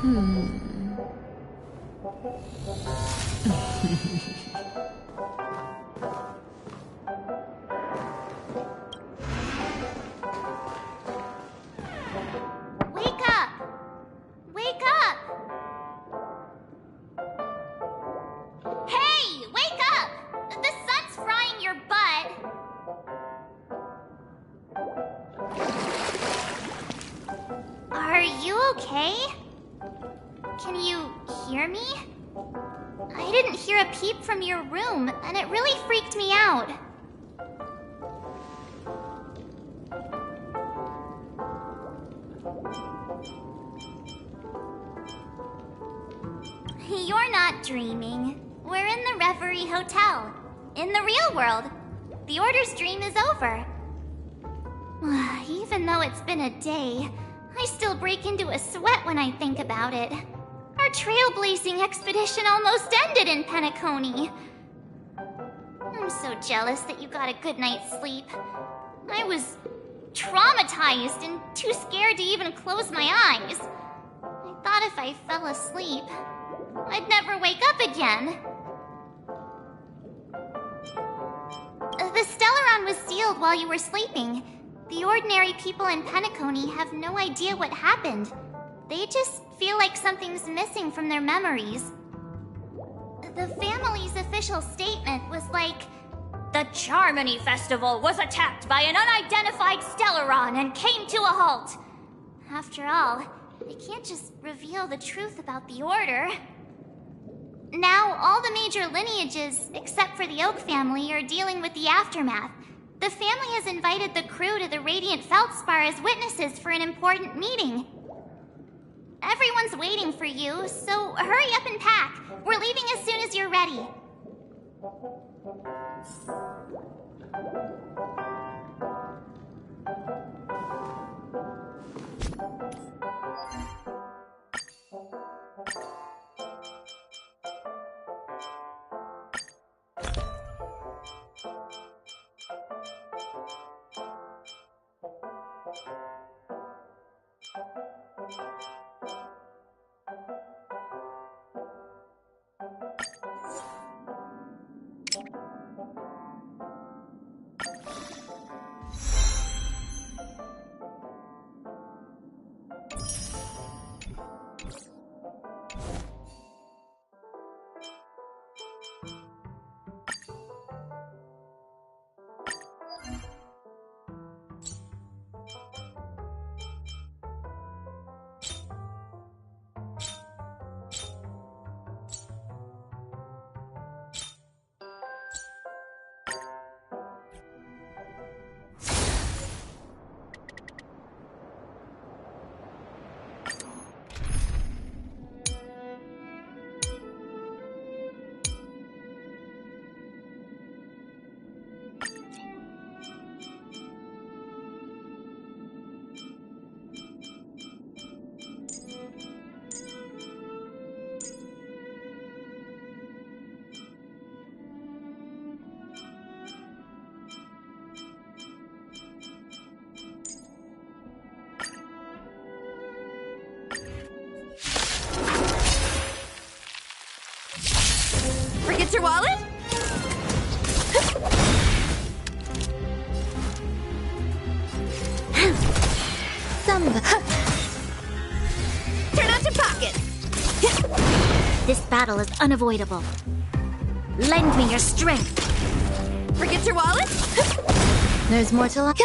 Wake up! Wake up! Hey! Wake up! The sun's frying your butt! Are you okay? Can you hear me? I didn't hear a peep from your room, and it really freaked me out. You're not dreaming. We're in the Reverie Hotel. In the real world. The Order's dream is over. Even though it's been a day, I still break into a sweat when I think about it. Our trailblazing expedition almost ended in Penacony. I'm so jealous that you got a good night's sleep. I was traumatized and too scared to even close my eyes. I thought if I fell asleep, I'd never wake up again. The Stellaron was sealed while you were sleeping. The ordinary people in Penacony have no idea what happened. They just feel like something's missing from their memories. The family's official statement was like, "The Charmony Festival was attacked by an unidentified Stellaron and came to a halt." After all, they can't just reveal the truth about the Order. Now, all the major lineages, except for the Oak family, are dealing with the aftermath. The family has invited the crew to the Radiant Feldspar as witnesses for an important meeting. Everyone's waiting for you, so hurry up and pack. We're leaving as soon as you're ready. Forget your wallet? Turn out your pocket. This battle is unavoidable. Lend me your strength. Forget your wallet? There's more to life.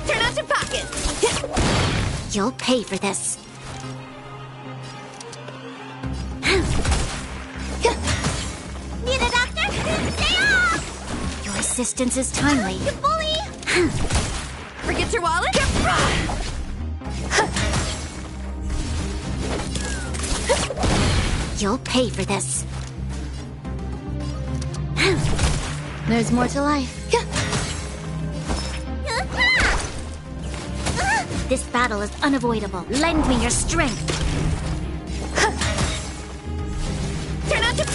Turn out your pocket. You'll pay for this. Need a doctor? Stay off! Your assistance is timely. You bully! Forget your wallet? You'll pay for this. There's more to life. This battle is unavoidable. Lend me your strength. Turn out your...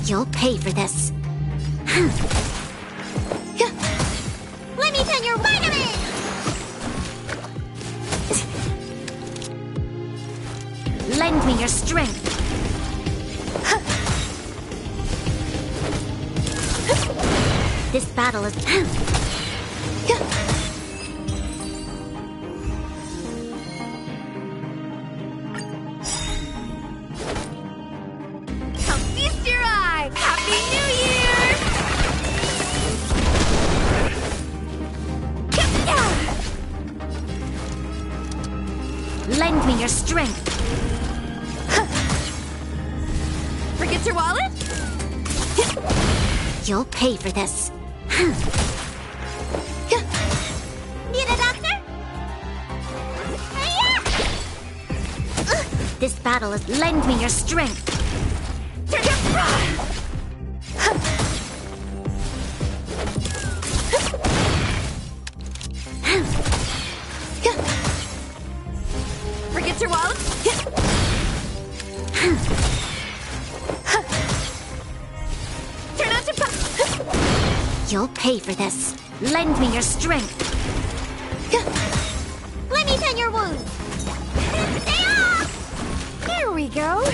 You'll pay for this. Let me turn your vitamin! Lend me your strength. This battle is... Come feast your eye! Happy New Year! Lend me your strength. Forget your wallet? You'll pay for this. Need a doctor? This battle is... Lend me your strength. Forget your wallet? Turn out your... You'll pay for this. Lend me your strength. Let me tend your wound. Stay off! Here we go.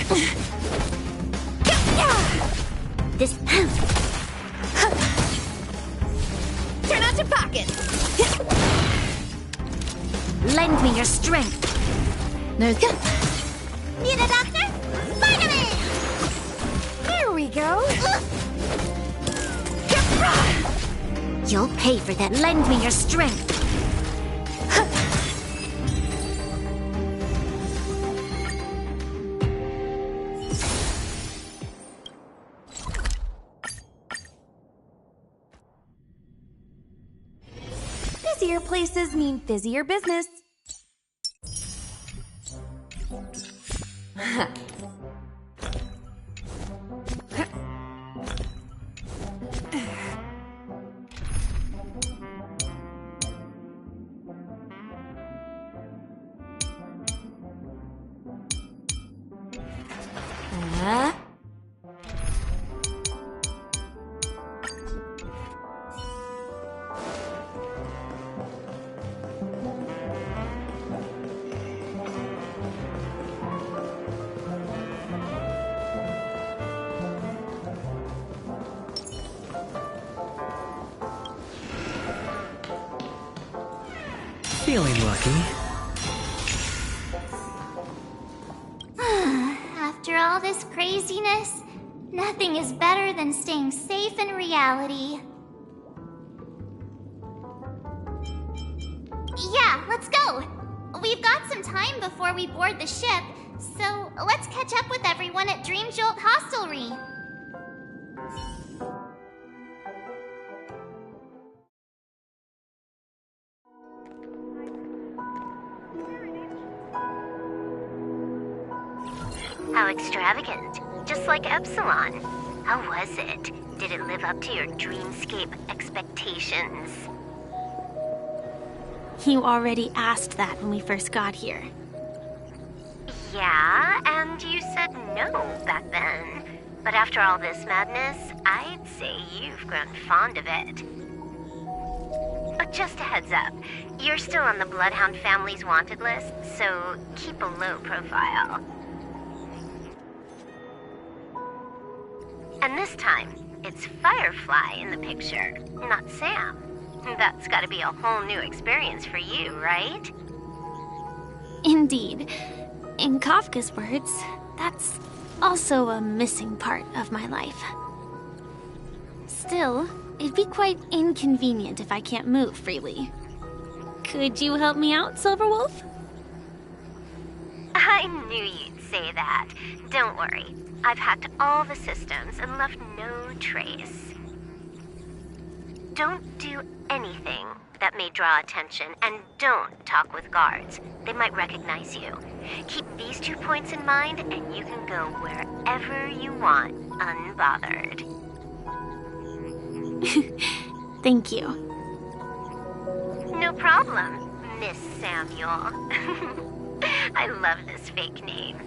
This... Turn out your pockets. Lend me your strength. There's... Need a doctor? Vitamin! Here we go. You'll pay for that. Lend me your strength. Busier places mean busier business. Feeling lucky. After all this craziness, nothing is better than staying safe in reality. Yeah, let's go! We've got some time before we board the ship, so let's catch up with everyone at Dream Jolt Hostelry. How extravagant. Just like Epsilon. How was it? Did it live up to your dreamscape expectations? You already asked that when we first got here. Yeah, and you said no back then. But after all this madness, I'd say you've grown fond of it. But just a heads up, you're still on the Bloodhound family's wanted list, so keep a low profile. And this time, it's Firefly in the picture, not Sam. That's gotta be a whole new experience for you, right? Indeed. In Kafka's words, that's also a missing part of my life. Still, it'd be quite inconvenient if I can't move freely. Could you help me out, Silverwolf? I knew you'd say that. Don't worry. I've hacked all the systems and left no trace. Don't do anything that may draw attention, and don't talk with guards. They might recognize you. Keep these 2 points in mind, and you can go wherever you want, unbothered. Thank you. No problem, Miss Samuel. I love this fake name.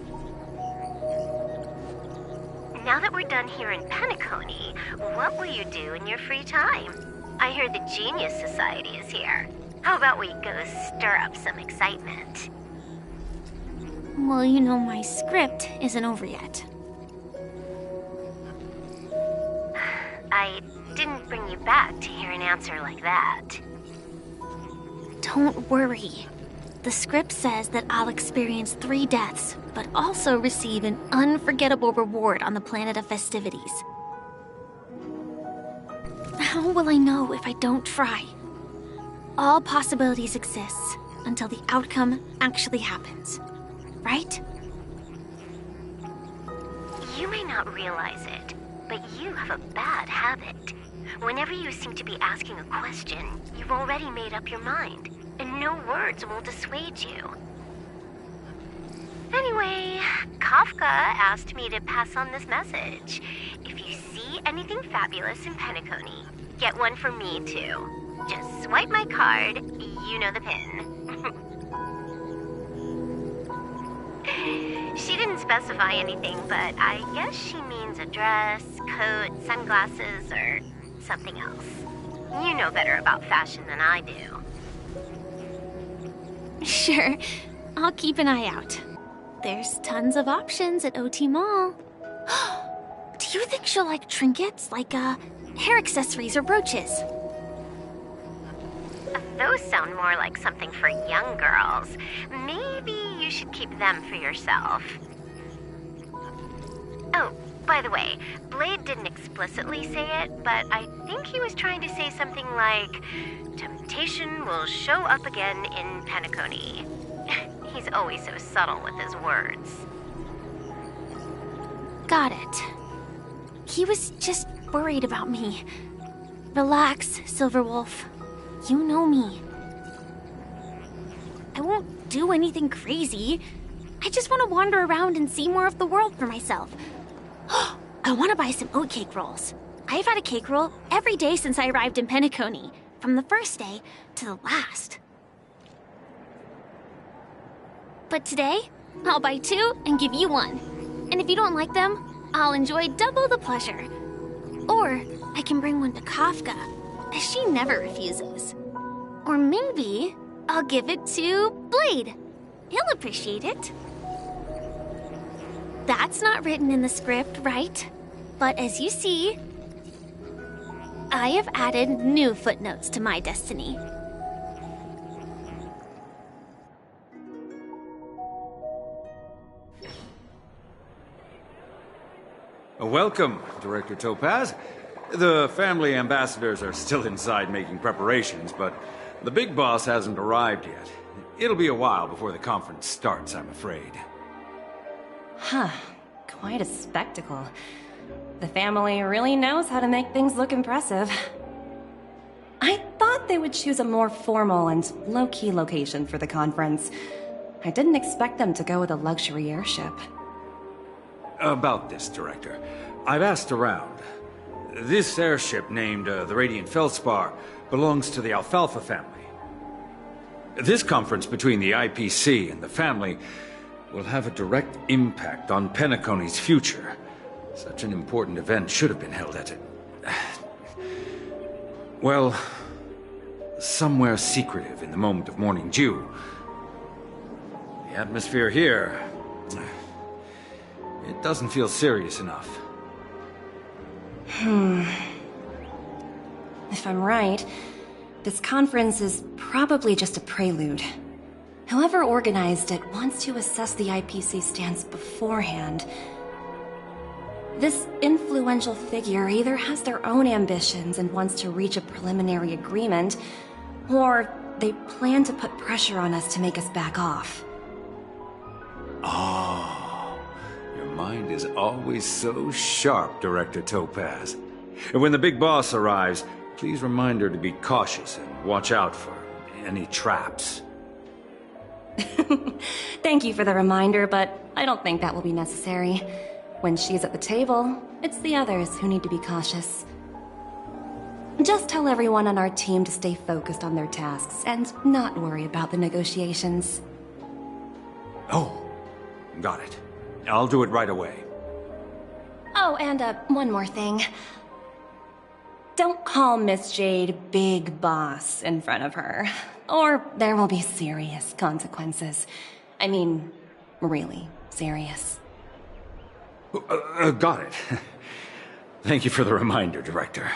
now that we're done here in Penacony, what will you do in your free time? I hear the Genius Society is here. How about we go stir up some excitement? Well, you know my script isn't over yet. I didn't bring you back to hear an answer like that. Don't worry. The script says that I'll experience 3 deaths, but also receive an unforgettable reward on the planet of festivities. How will I know if I don't try? All possibilities exist until the outcome actually happens, right? You may not realize it, but you have a bad habit. Whenever you seem to be asking a question, you've already made up your mind, and no words will dissuade you. Anyway, Kafka asked me to pass on this message. If you see anything fabulous in Penacony, get one for me too. Just swipe my card, you know the pin. She didn't specify anything, but I guess she means a dress, coat, sunglasses, or something else. You know better about fashion than I do. Sure, I'll keep an eye out. There's tons of options at OT Mall. Do you think she'll like trinkets, like hair accessories or brooches? Those sound more like something for young girls. Maybe you should keep them for yourself. Oh, by the way, Blade didn't explicitly say it, but I think he was trying to say something like, temptation will show up again in Penacony. He's always so subtle with his words. Got it. He was just worried about me. Relax, Silverwolf. You know me. I won't do anything crazy. I just want to wander around and see more of the world for myself. I want to buy some oatcake rolls. I've had a cake roll every day since I arrived in Penacony, from the first day to the last. But today, I'll buy 2 and give you 1. And if you don't like them, I'll enjoy double the pleasure. Or I can bring one to Kafka, as she never refuses. Or maybe I'll give it to Blade. He'll appreciate it. That's not written in the script, right? But as you see, I have added new footnotes to my destiny. Welcome, Director Topaz. The family ambassadors are still inside making preparations, but the big boss hasn't arrived yet. It'll be a while before the conference starts, I'm afraid. Huh. Quite a spectacle. The family really knows how to make things look impressive. I thought they would choose a more formal and low-key location for the conference. I didn't expect them to go with a luxury airship. About this, Director. I've asked around. This airship, named the Radiant Feldspar, belongs to the Alfalfa family. This conference between the IPC and the family will have a direct impact on Penacony's future. Such an important event should have been held at it. Well, somewhere secretive in the moment of morning dew. The atmosphere here, it doesn't feel serious enough. If I'm right, this conference is probably just a prelude. Whoever organized it wants to assess the IPC stance beforehand. This influential figure either has their own ambitions and wants to reach a preliminary agreement, or they plan to put pressure on us to make us back off. Oh, your mind is always so sharp, Director Topaz. And when the big boss arrives, please remind her to be cautious and watch out for any traps. Thank you for the reminder, but I don't think that will be necessary. When she's at the table, it's the others who need to be cautious. Just tell everyone on our team to stay focused on their tasks and not worry about the negotiations. Oh, got it. I'll do it right away. Oh, and one more thing. Don't call Miss Jade Big Boss in front of her, or there will be serious consequences. I mean, really serious. Got it. Thank you for the reminder, Director.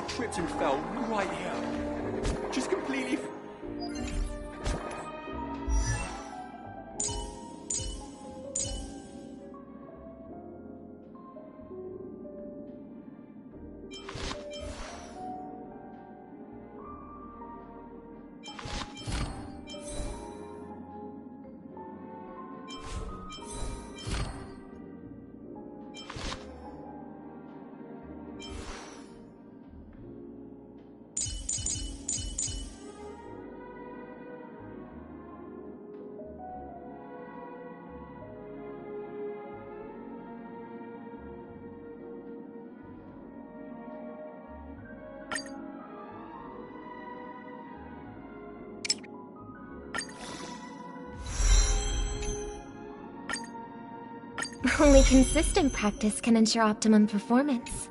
Tripped and fell right here. Just completely... Only consistent practice can ensure optimum performance.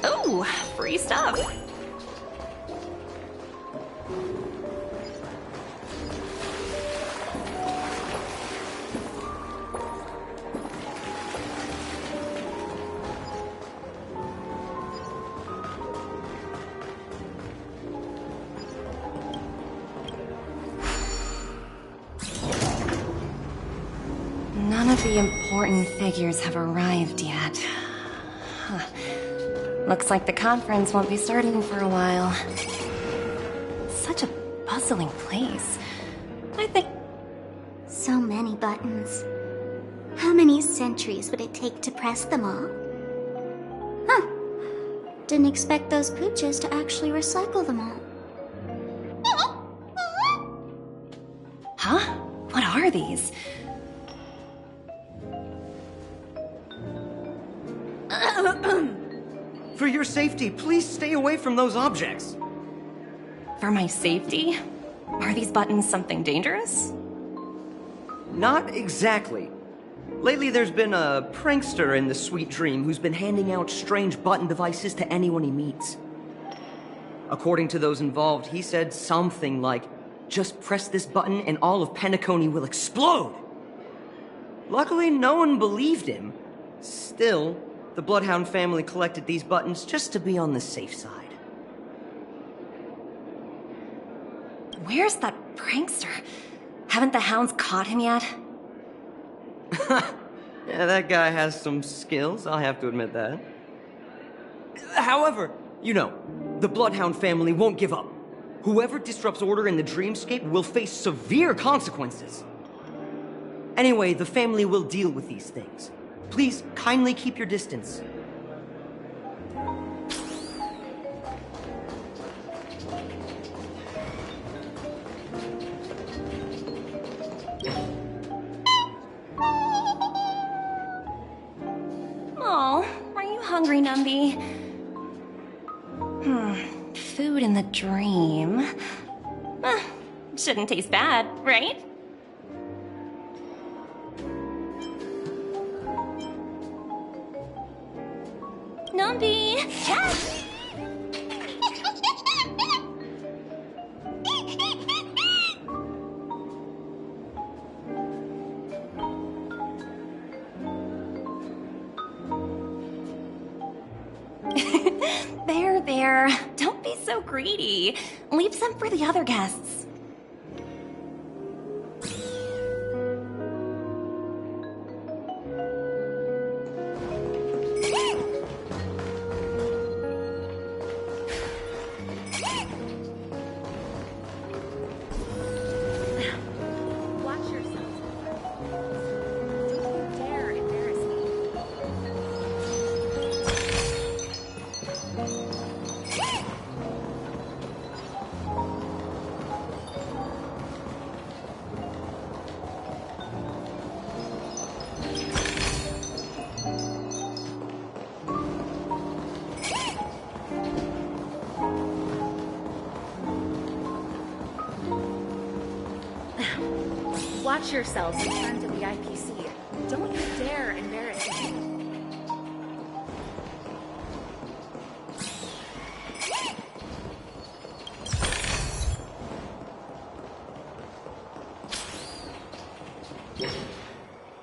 Ooh, free stuff. None of the important figures have arrived yet. Huh. Looks like the conference won't be starting for a while. Such a bustling place. I think... So many buttons. How many centuries would it take to press them all? Huh. Didn't expect those pooches to actually recycle them all. Huh? What are these? For your safety, please stay away from those objects. For my safety? Are these buttons something dangerous? Not exactly. Lately there's been a prankster in the Sweet Dream who's been handing out strange button devices to anyone he meets. According to those involved, he said something like, just press this button and all of Penacony will explode. Luckily, no one believed him. Still, the Bloodhound family collected these buttons just to be on the safe side. Where's that prankster? Haven't the hounds caught him yet? Yeah, that guy has some skills, I'll have to admit that. However, you know, the Bloodhound family won't give up. Whoever disrupts order in the dreamscape will face severe consequences. Anyway, the family will deal with these things. Please kindly keep your distance. Oh, are you hungry, Numby? Food in the dream. Shouldn't taste bad, right? Numby! Yes! There. Don't be so greedy. Leave some for the other guests. Watch yourself. Don't you dare embarrass me. Watch yourselves in front of the IPC. Don't you dare embarrass me.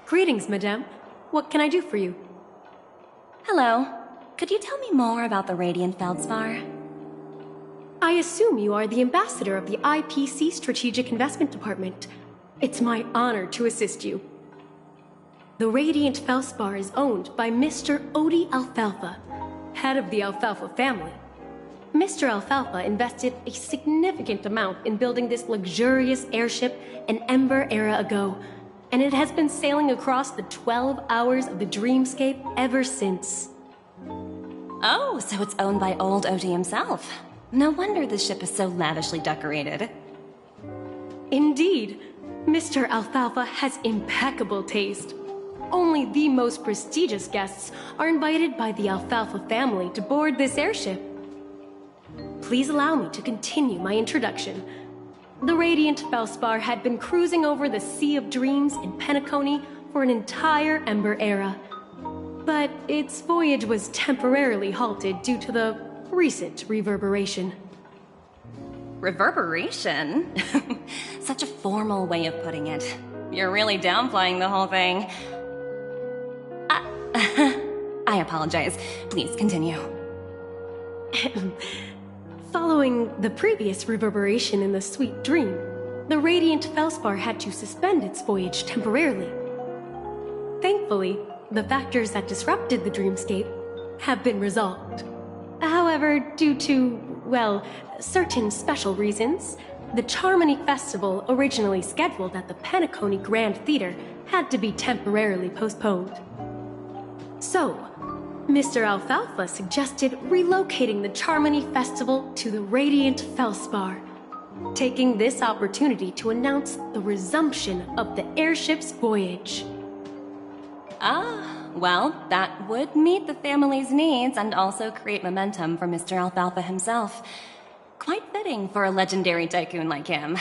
Greetings, madame. What can I do for you? Hello. Could you tell me more about the Radiant Feldspar? I assume you are the ambassador of the IPC Strategic Investment Department. It's my honor to assist you. The Radiant Feldspar is owned by Mr. Odie Alfalfa, head of the Alfalfa family. Mr. Alfalfa invested a significant amount in building this luxurious airship an Ember era ago, and it has been sailing across the 12 hours of the dreamscape ever since. Oh, so it's owned by old Odie himself. No wonder the ship is so lavishly decorated. Indeed, Mr. Alfalfa has impeccable taste. Only the most prestigious guests are invited by the Alfalfa family to board this airship. Please allow me to continue my introduction. The Radiant Feldspar had been cruising over the Sea of Dreams in Penacony for an entire Ember era. But its voyage was temporarily halted due to the recent reverberation. Reverberation? Such a formal way of putting it. You're really downplaying the whole thing. I apologize. Please continue. Following the previous reverberation in the Sweet Dream, the Radiant Feldspar had to suspend its voyage temporarily. Thankfully, the factors that disrupted the dreamscape have been resolved. However, due to, well, certain special reasons, the Charmony Festival, originally scheduled at the Penacony Grand Theater, had to be temporarily postponed. So, Mr. Alfalfa suggested relocating the Charmony Festival to the Radiant Feldspar, taking this opportunity to announce the resumption of the airship's voyage. Well, that would meet the family's needs and also create momentum for Mr. Alfalfa himself. Quite fitting for a legendary tycoon like him.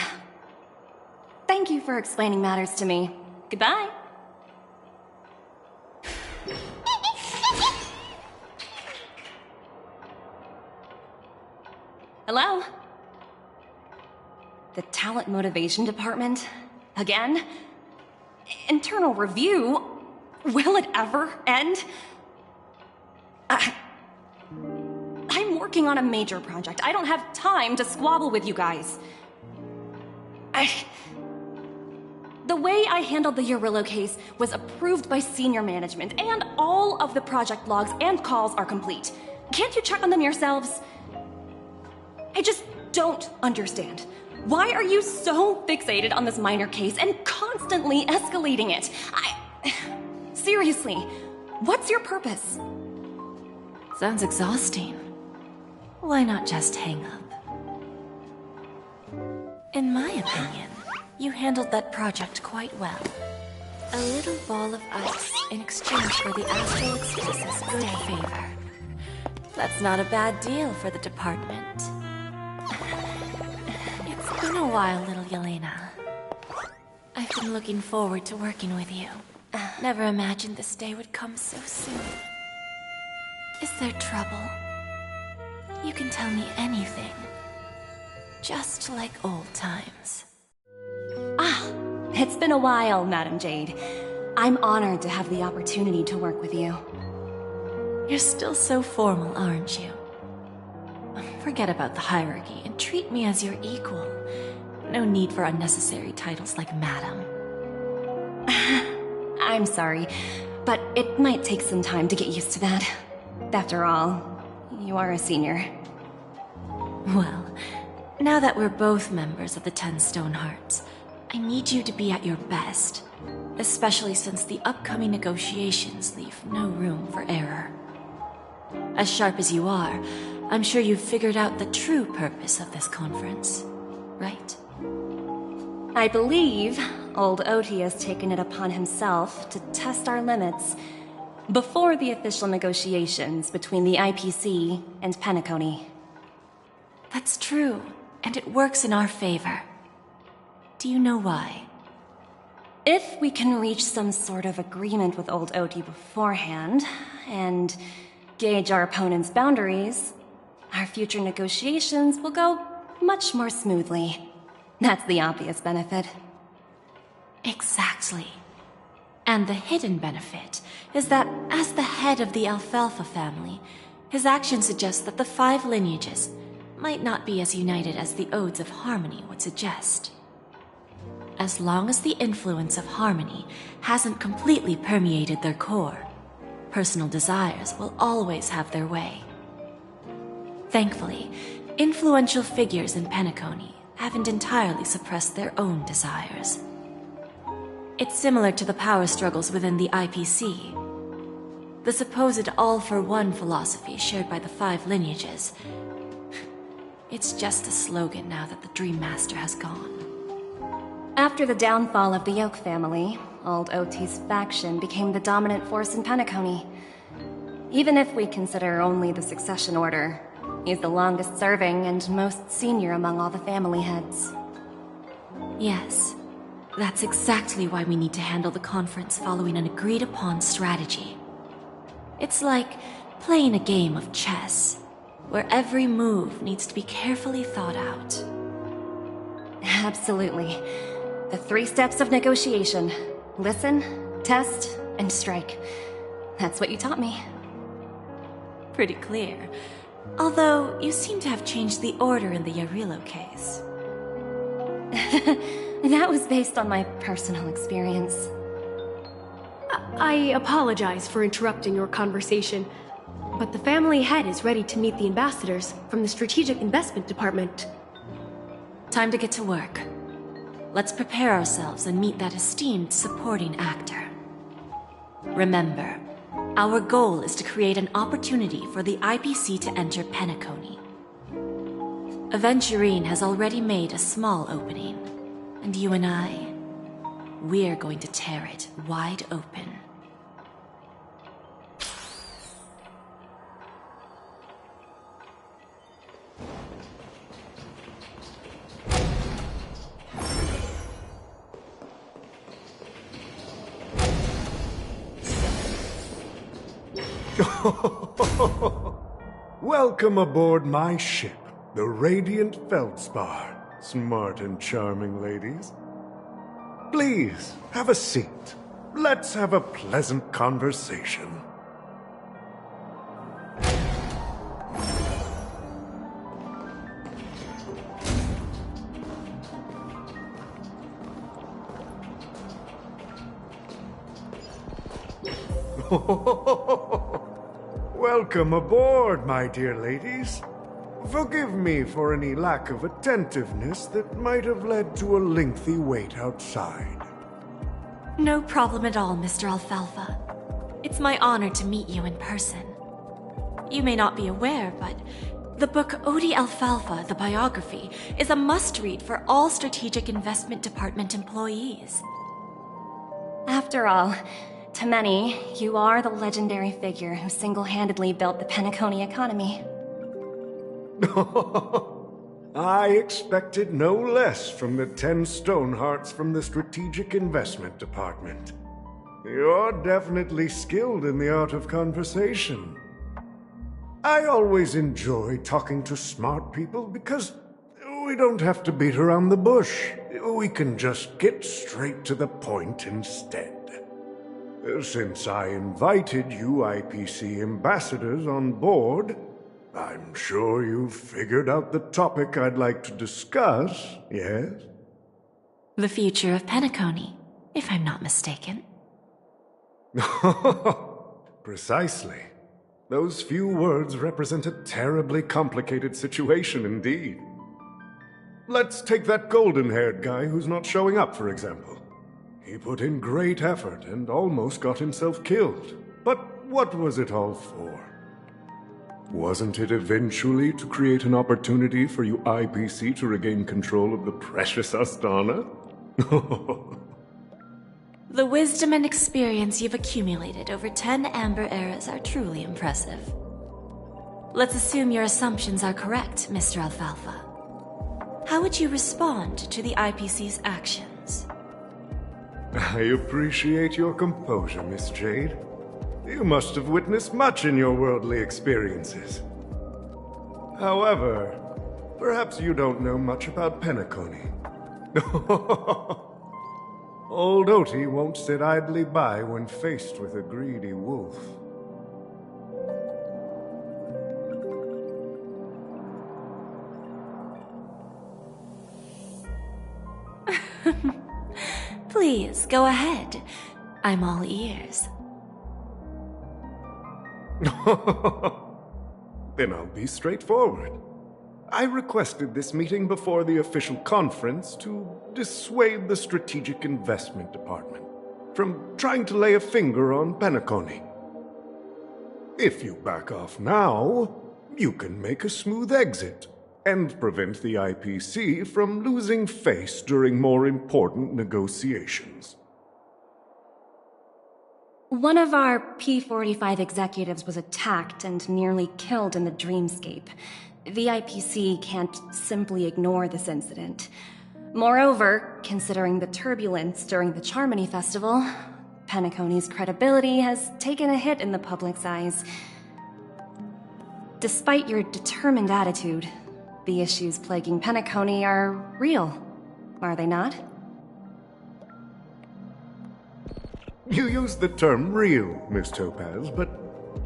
Thank you for explaining matters to me. Goodbye. Hello? The talent motivation department? Again? Internal review? Will it ever end? I'm working on a major project. I don't have time to squabble with you guys. The way I handled the Urillo case was approved by senior management, and all of the project logs and calls are complete. Can't you check on them yourselves? I just don't understand. Why are you so fixated on this minor case and constantly escalating it? Seriously, what's your purpose? Sounds exhausting. Why not just hang up? In my opinion, you handled that project quite well. A little ball of ice in exchange for the Astral Express's good favor. That's not a bad deal for the department. It's been a while, little Yelena. I've been looking forward to working with you. Never imagined this day would come so soon. Is there trouble? You can tell me anything. Just like old times. It's been a while, Madam Jade. I'm honored to have the opportunity to work with you. You're still so formal, aren't you? Forget about the hierarchy and treat me as your equal. No need for unnecessary titles like Madam. I'm sorry, but it might take some time to get used to that. After all, you are a senior. Well, now that we're both members of the 10 Stone Hearts, I need you to be at your best, especially since the upcoming negotiations leave no room for error. As sharp as you are, I'm sure you've figured out the true purpose of this conference, right? I believe old Oti has taken it upon himself to test our limits before the official negotiations between the IPC and Penacony. That's true, and it works in our favor. Do you know why? If we can reach some sort of agreement with old Oti beforehand, and gauge our opponent's boundaries, our future negotiations will go much more smoothly. That's the obvious benefit. Exactly. And the hidden benefit is that as the head of the Alfalfa family, his actions suggest that the 5 lineages might not be as united as the Odes of Harmony would suggest. As long as the influence of Harmony hasn't completely permeated their core, personal desires will always have their way. Thankfully, influential figures in Penacony haven't entirely suppressed their own desires. It's similar to the power struggles within the IPC. The supposed all-for-one philosophy shared by the 5 lineages. It's just a slogan now that the Dream Master has gone. After the downfall of the Yoke family, old Oti's faction became the dominant force in Penacony. Even if we consider only the succession order, he's the longest serving and most senior among all the family heads. Yes, that's exactly why we need to handle the conference following an agreed-upon strategy. It's like playing a game of chess, where every move needs to be carefully thought out. Absolutely. The 3 steps of negotiation. Listen, test, and strike. That's what you taught me. Pretty clear. Although, you seem to have changed the order in the Urillo case. That was based on my personal experience. I apologize for interrupting your conversation, but the family head is ready to meet the ambassadors from the Strategic Investment Department. Time to get to work. Let's prepare ourselves and meet that esteemed supporting actor. Remember, our goal is to create an opportunity for the IPC to enter Penacony. Aventurine has already made a small opening, and you and I, we're going to tear it wide open. Welcome aboard my ship, the Radiant Feldspar. smart and charming ladies. Please, have a seat. Let's have a pleasant conversation. Welcome aboard, my dear ladies. Forgive me for any lack of attentiveness that might have led to a lengthy wait outside. No problem at all, Mr. Alfalfa. It's my honor to meet you in person. You may not be aware, but the book Odie Alfalfa, the biography, is a must-read for all Strategic Investment Department employees. After all, to many, you are the legendary figure who single-handedly built the Penacony economy. I expected no less from the 10 Stonehearts from the Strategic Investment Department. You're definitely skilled in the art of conversation. I always enjoy talking to smart people because we don't have to beat around the bush. We can just get straight to the point instead. Since I invited you IPC ambassadors on board, I'm sure you've figured out the topic I'd like to discuss, yes? The future of Penacony, if I'm not mistaken. Precisely. Those few words represent a terribly complicated situation indeed. Let's take that golden-haired guy who's not showing up, for example. He put in great effort and almost got himself killed. But what was it all for? Wasn't it eventually to create an opportunity for you IPC to regain control of the precious Astana? The wisdom and experience you've accumulated over 10 Amber Eras are truly impressive. Let's assume your assumptions are correct, Mr. Alfalfa. How would you respond to the IPC's actions? I appreciate your composure, Miss Jade. You must have witnessed much in your worldly experiences. However, perhaps you don't know much about Penacony. Old Oti won't sit idly by when faced with a greedy wolf. Please, go ahead. I'm all ears. Then I'll be straightforward. I requested this meeting before the official conference to dissuade the Strategic Investment Department from trying to lay a finger on Penacony. If you back off now, you can make a smooth exit and prevent the IPC from losing face during more important negotiations. One of our P-45 executives was attacked and nearly killed in the dreamscape. The IPC can't simply ignore this incident. Moreover, considering the turbulence during the Charmony Festival, Penacony's credibility has taken a hit in the public's eyes. Despite your determined attitude, the issues plaguing Penacony are real, are they not? You used the term real, Miss Topaz, but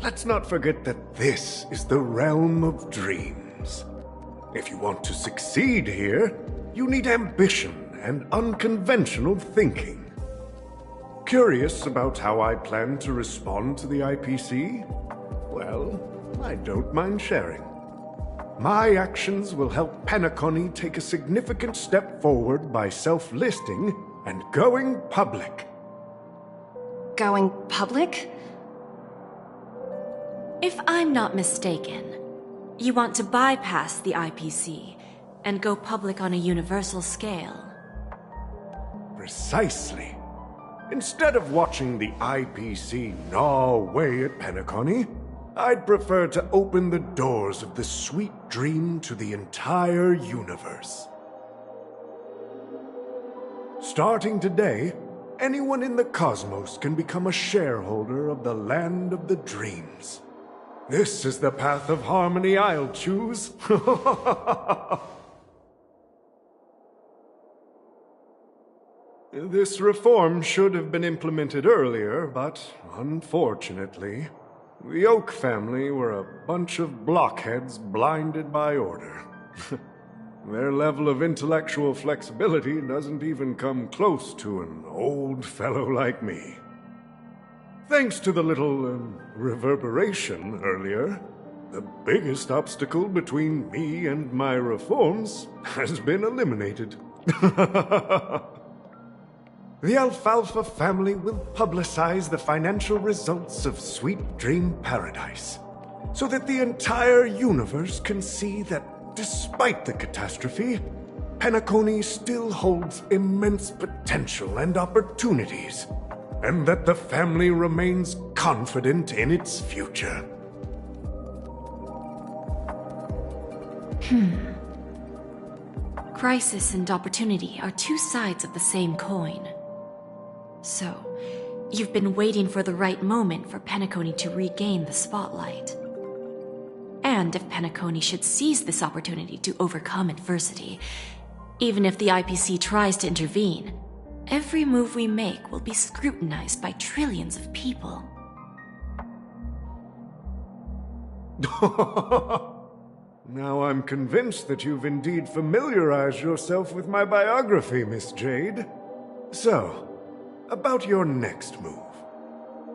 let's not forget that this is the realm of dreams. If you want to succeed here, you need ambition and unconventional thinking. Curious about how I plan to respond to the IPC? Well, I don't mind sharing. My actions will help Penacony take a significant step forward by self-listing and going public. Going public? If I'm not mistaken, you want to bypass the IPC and go public on a universal scale. Precisely. Instead of watching the IPC gnaw away at Penacony, I'd prefer to open the doors of the sweet dream to the entire universe. Starting today, anyone in the cosmos can become a shareholder of the Land of the Dreams. This is the path of harmony I'll choose. This reform should have been implemented earlier, but unfortunately, the Oak family were a bunch of blockheads blinded by order. Their level of intellectual flexibility doesn't even come close to an old fellow like me. Thanks to the little reverberation earlier, the biggest obstacle between me and my reforms has been eliminated. The Alfalfa family will publicize the financial results of Sweet Dream Paradise, so that the entire universe can see that despite the catastrophe, Penacony still holds immense potential and opportunities, and that the family remains confident in its future. Crisis and opportunity are two sides of the same coin. So, you've been waiting for the right moment for Penacony to regain the spotlight. And if Penacony should seize this opportunity to overcome adversity, even if the IPC tries to intervene, every move we make will be scrutinized by trillions of people. Now I'm convinced that you've indeed familiarized yourself with my biography, Miss Jade. So, about your next move.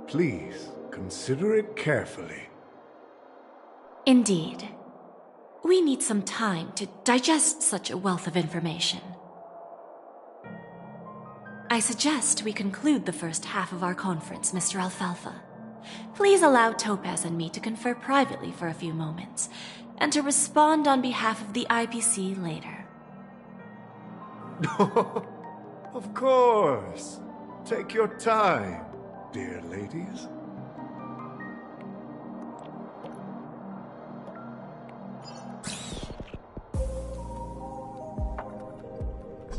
Please, consider it carefully. Indeed. We need some time to digest such a wealth of information. I suggest we conclude the first half of our conference, Mr. Alfalfa. Please allow Topaz and me to confer privately for a few moments, and to respond on behalf of the IPC later. Of course. Take your time, dear ladies.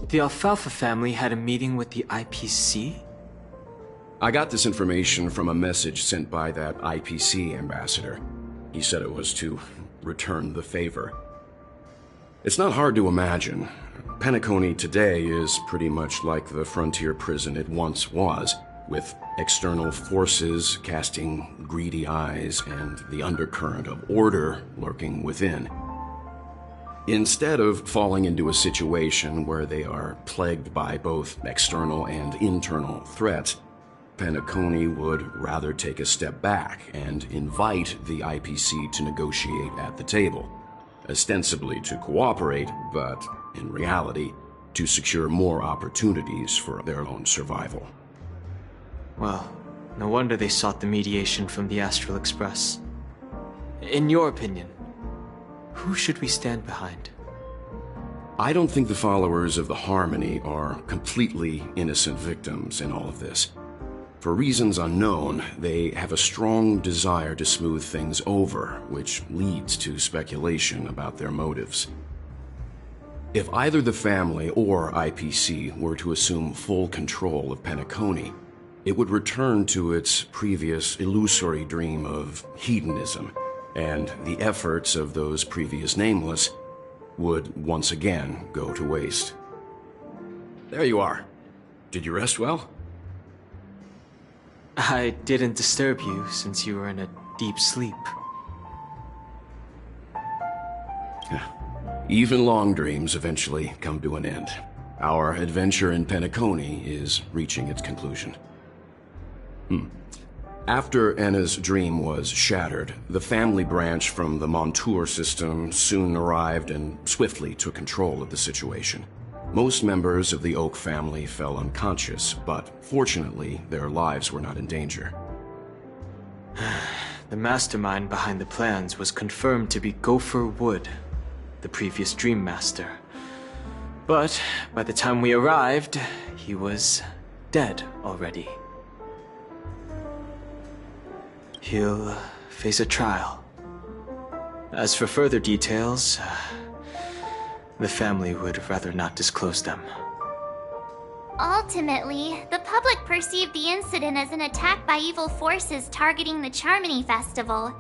The Alfalfa family had a meeting with the IPC? I got this information from a message sent by that IPC ambassador. He said it was to return the favor. It's not hard to imagine. Penacony today is pretty much like the frontier prison it once was, with external forces casting greedy eyes and the undercurrent of order lurking within. Instead of falling into a situation where they are plagued by both external and internal threats, Penacony would rather take a step back and invite the IPC to negotiate at the table, ostensibly to cooperate, but in reality, to secure more opportunities for their own survival. Well, no wonder they sought the mediation from the Astral Express. In your opinion, who should we stand behind? I don't think the followers of the Harmony are completely innocent victims in all of this. For reasons unknown, they have a strong desire to smooth things over, which leads to speculation about their motives. If either the family or IPC were to assume full control of Penacony, it would return to its previous illusory dream of hedonism, and the efforts of those previous nameless would once again go to waste. There you are. Did you rest well? I didn't disturb you since you were in a deep sleep. Even long dreams eventually come to an end. Our adventure in Penacony is reaching its conclusion. After Anna's dream was shattered, the family branch from the Montour system soon arrived and swiftly took control of the situation. Most members of the Oak family fell unconscious, but fortunately, their lives were not in danger. The mastermind behind the plans was confirmed to be Gopher Wood, the previous Dream Master. But by the time we arrived, he was dead already. He'll face a trial. As for further details, the family would rather not disclose them. Ultimately, the public perceived the incident as an attack by evil forces targeting the Charmony Festival.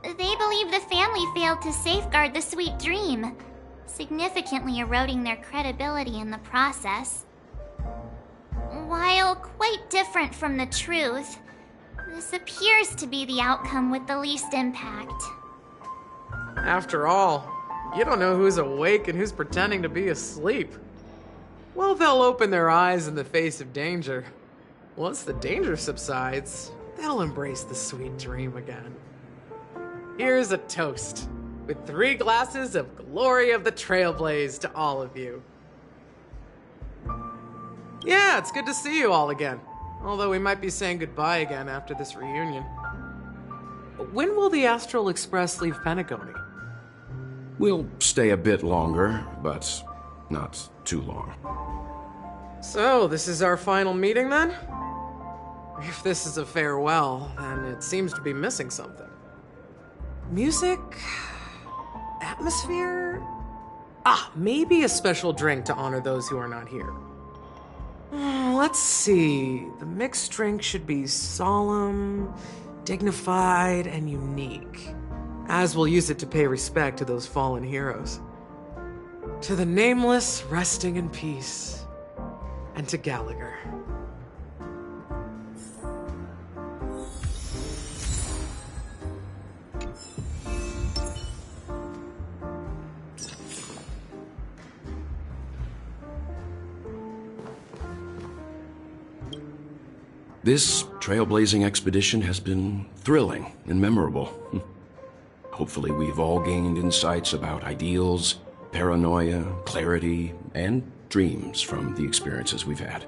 They believe the family failed to safeguard the Sweet Dream, significantly eroding their credibility in the process. While quite different from the truth, this appears to be the outcome with the least impact. After all, you don't know who's awake and who's pretending to be asleep. Well, they'll open their eyes in the face of danger. Once the danger subsides, they'll embrace the sweet dream again. Here's a toast, with 3 glasses of glory of the Trailblaze to all of you. Yeah, it's good to see you all again. Although we might be saying goodbye again after this reunion. When will the Astral Express leave Penacony? We'll stay a bit longer, but not too long. So, this is our final meeting then? If this is a farewell, then it seems to be missing something. Music? Atmosphere? Maybe a special drink to honor those who are not here. Let's see. The mixed drink should be solemn, dignified, and unique, as we'll use it to pay respect to those fallen heroes. To the nameless, resting in peace, and to Gallagher. This trailblazing expedition has been thrilling and memorable. Hopefully we've all gained insights about ideals, paranoia, clarity, and dreams from the experiences we've had.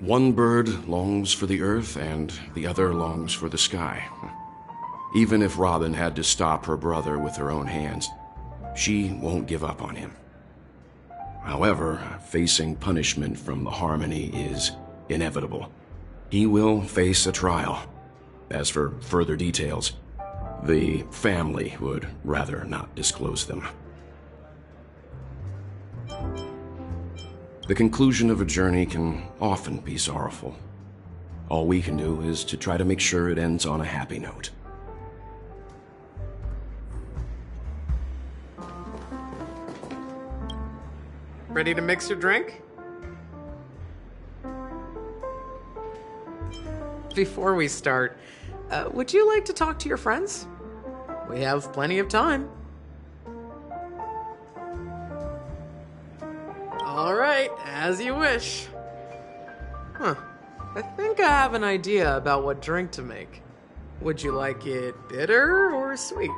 One bird longs for the earth and the other longs for the sky. Even if Robin had to stop her brother with her own hands, she won't give up on him. However, facing punishment from the Harmony is inevitable. He will face a trial. As for further details, the family would rather not disclose them. The conclusion of a journey can often be sorrowful. All we can do is to try to make sure it ends on a happy note. Ready to mix your drink? Before we start, would you like to talk to your friends? We have plenty of time. All right, as you wish. I think I have an idea about what drink to make. Would you like it bitter or sweet?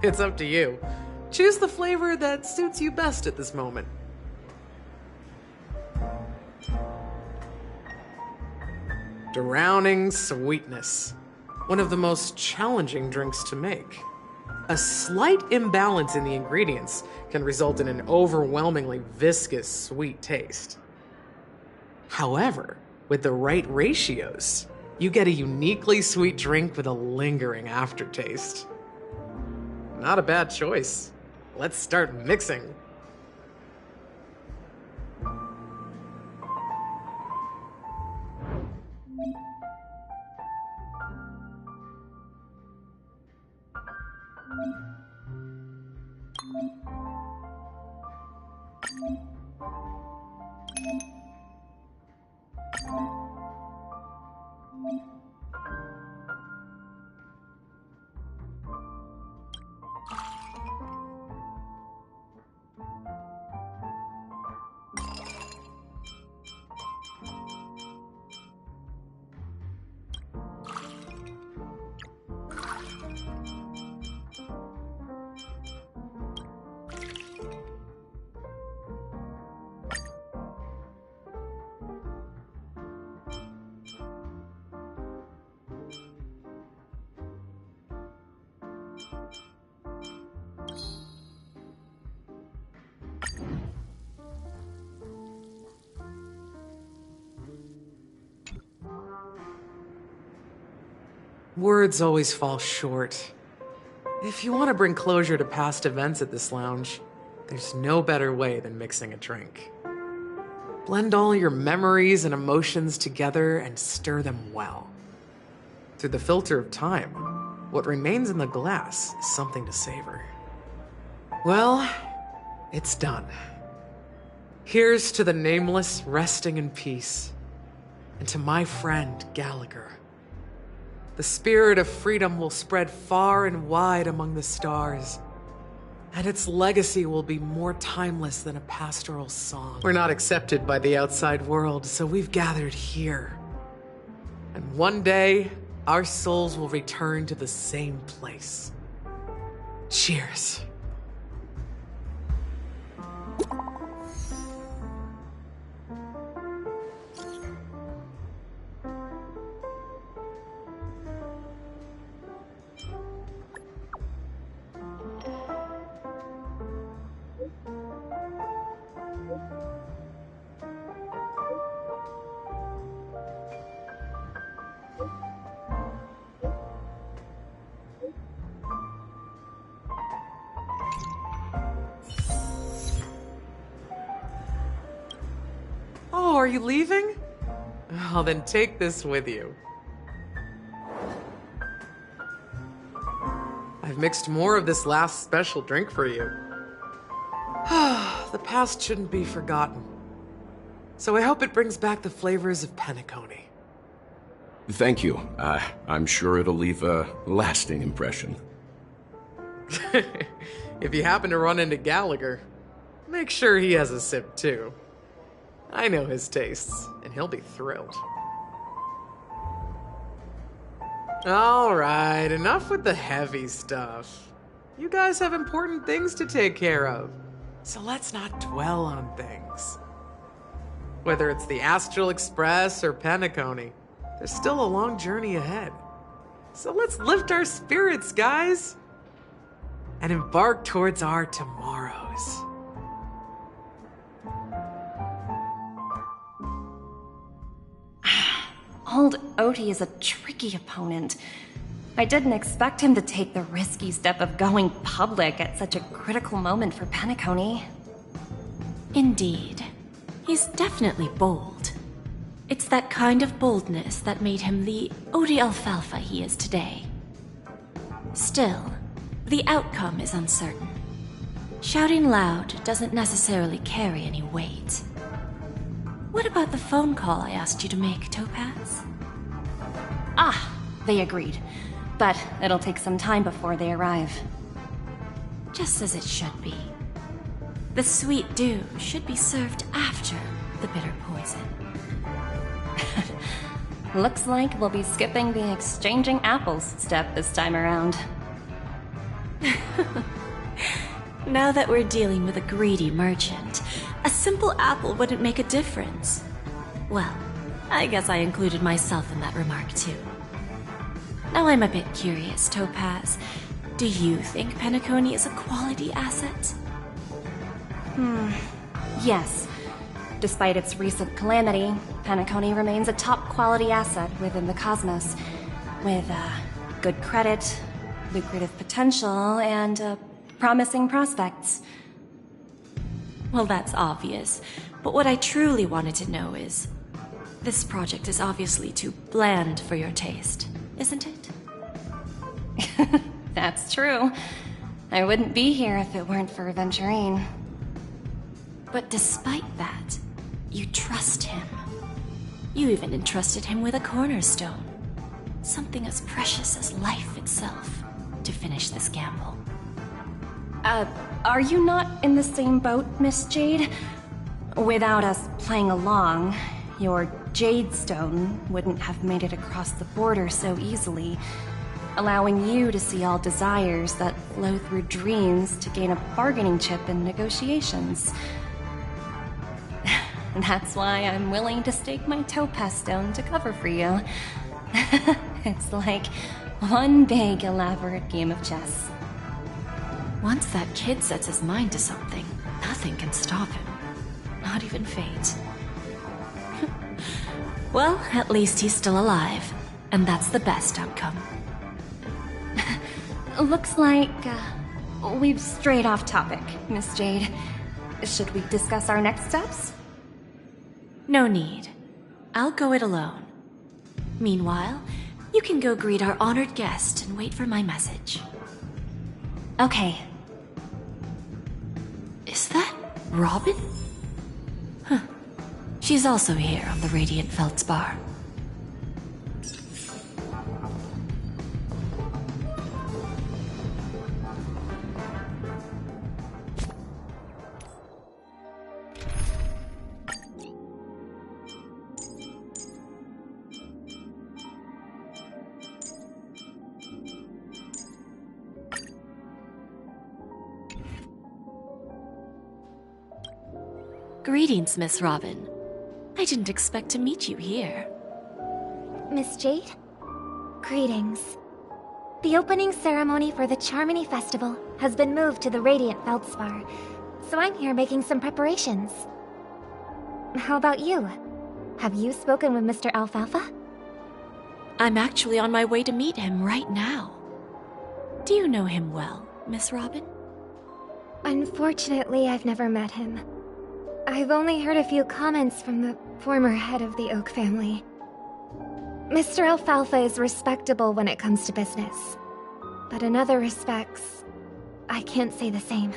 It's up to you. Choose the flavor that suits you best at this moment. Drowning sweetness. One of the most challenging drinks to make. A slight imbalance in the ingredients can result in an overwhelmingly viscous sweet taste. However, with the right ratios, you get a uniquely sweet drink with a lingering aftertaste. Not a bad choice. Let's start mixing. Words always fall short. If you want to bring closure to past events at this lounge, there's no better way than mixing a drink. Blend all your memories and emotions together and stir them well. Through the filter of time, what remains in the glass is something to savor. Well, it's done. Here's to the nameless resting in peace, and to my friend Gallagher. The spirit of freedom will spread far and wide among the stars, and its legacy will be more timeless than a pastoral song. We're not accepted by the outside world, so we've gathered here. And one day, our souls will return to the same place. Cheers. Oh, are you leaving? Oh, then take this with you. I've mixed more of this last special drink for you. The past shouldn't be forgotten. So I hope it brings back the flavors of Penacony. Thank you. I'm sure it'll leave a lasting impression. If you happen to run into Gallagher, make sure he has a sip too. I know his tastes, and he'll be thrilled. Alright, enough with the heavy stuff. You guys have important things to take care of, so let's not dwell on things. Whether it's the Astral Express or Penacony, there's still a long journey ahead. So let's lift our spirits, guys, and embark towards our tomorrows. Old Odie is a tricky opponent. I didn't expect him to take the risky step of going public at such a critical moment for Penacony. Indeed. He's definitely bold. It's that kind of boldness that made him the Odie Alfalfa he is today. Still, the outcome is uncertain. Shouting loud doesn't necessarily carry any weight. What about the phone call I asked you to make, Topaz? Ah, they agreed. But it'll take some time before they arrive. Just as it should be. The sweet dew should be served after the bitter poison. Looks like we'll be skipping the exchanging apples step this time around. Now that we're dealing with a greedy merchant, a simple apple wouldn't make a difference. Well, I guess I included myself in that remark too. Now I'm a bit curious, Topaz. Do you think Penacony is a quality asset? Yes. Despite its recent calamity, Penacony remains a top quality asset within the cosmos. With good credit, lucrative potential, and promising prospects. Well, that's obvious. But what I truly wanted to know is, this project is obviously too bland for your taste, isn't it? That's true. I wouldn't be here if it weren't for Venturine. But despite that, you trust him. You even entrusted him with a cornerstone. Something as precious as life itself, to finish this gamble. Are you not in the same boat, Miss Jade? Without us playing along, your Jade Stone wouldn't have made it across the border so easily, allowing you to see all desires that flow through dreams to gain a bargaining chip in negotiations. That's why I'm willing to stake my Topaz Stone to cover for you. It's like one big, elaborate game of chess. Once that kid sets his mind to something, nothing can stop him. Not even fate. Well, at least he's still alive, and that's the best outcome. Looks like we've strayed off topic, Miss Jade. Should we discuss our next steps? No need. I'll go it alone. Meanwhile, you can go greet our honored guest and wait for my message. Okay. Is that Robin? She's also here on the Radiant Feldspar. Greetings, Miss Robin. I didn't expect to meet you here. Miss Jade? Greetings. The opening ceremony for the Charmony Festival has been moved to the Radiant Feldspar, so I'm here making some preparations. How about you? Have you spoken with Mr. Alfalfa? I'm actually on my way to meet him right now. Do you know him well, Miss Robin? Unfortunately, I've never met him. I've only heard a few comments from the former head of the Oak family. Mr. Alfalfa is respectable when it comes to business, but in other respects, I can't say the same.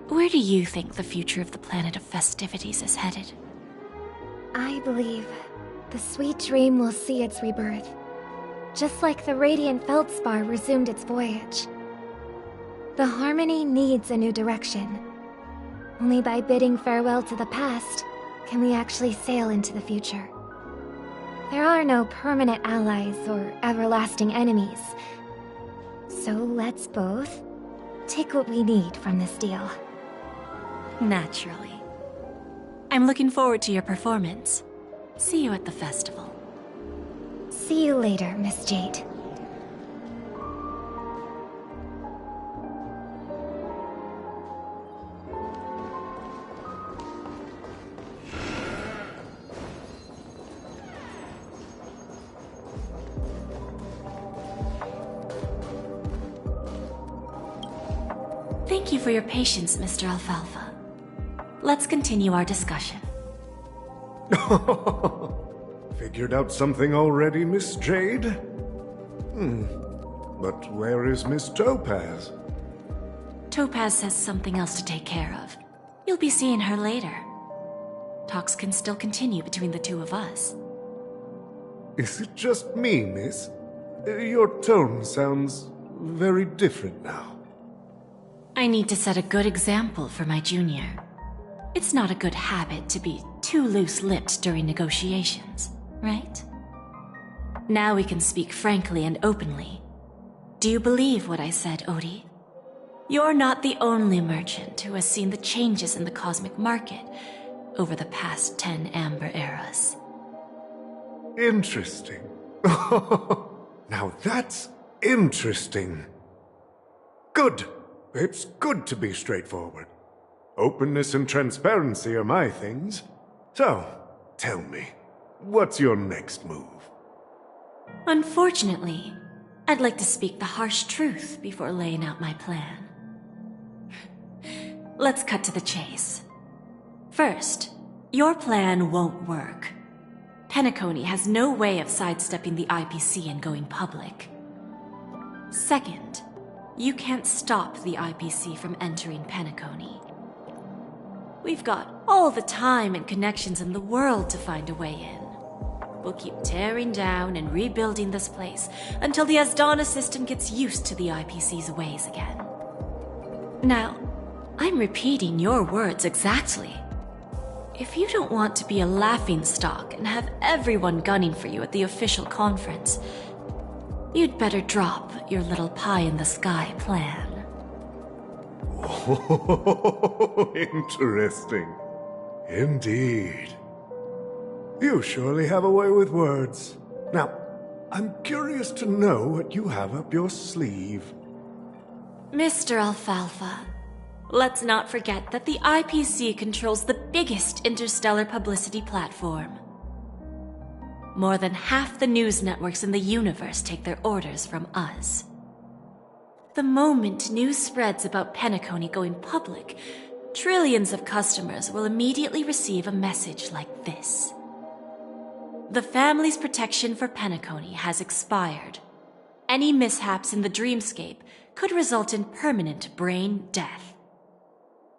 Where do you think the future of the planet of festivities is headed? I believe the sweet dream will see its rebirth, just like the Radiant Feldspar resumed its voyage. The Harmony needs a new direction. Only by bidding farewell to the past can we actually sail into the future. There are no permanent allies or everlasting enemies. So let's both take what we need from this deal. Naturally. I'm looking forward to your performance. See you at the festival. See you later, Miss Jade. Thank you for your patience, Mr. Alfalfa. Let's continue our discussion. Figured out something already, Miss Jade? But where is Miss Topaz? Topaz has something else to take care of. You'll be seeing her later. Talks can still continue between the two of us. Is it just me, miss? Your tone sounds very different now. I need to set a good example for my junior. It's not a good habit to be too loose-lipped during negotiations, right? Now we can speak frankly and openly. Do you believe what I said, Odie? You're not the only merchant who has seen the changes in the cosmic market over the past 10 Amber Eras. Interesting. Now that's interesting. Good. It's good to be straightforward. Openness and transparency are my things. So, tell me, what's your next move? Unfortunately, I'd like to speak the harsh truth before laying out my plan. Let's cut to the chase. First, your plan won't work. Penacony has no way of sidestepping the IPC and going public. Second, you can't stop the IPC from entering Penacony. We've got all the time and connections in the world to find a way in. We'll keep tearing down and rebuilding this place until the Asdana system gets used to the IPC's ways again. Now, I'm repeating your words exactly. If you don't want to be a laughingstock and have everyone gunning for you at the official conference, you'd better drop your little pie-in-the-sky plan. Oh, interesting. Indeed. You surely have a way with words. Now, I'm curious to know what you have up your sleeve. Mr. Alfalfa, let's not forget that the IPC controls the biggest interstellar publicity platform. More than half the news networks in the universe take their orders from us. The moment news spreads about Penacony going public, trillions of customers will immediately receive a message like this. The family's protection for Penacony has expired. Any mishaps in the dreamscape could result in permanent brain death.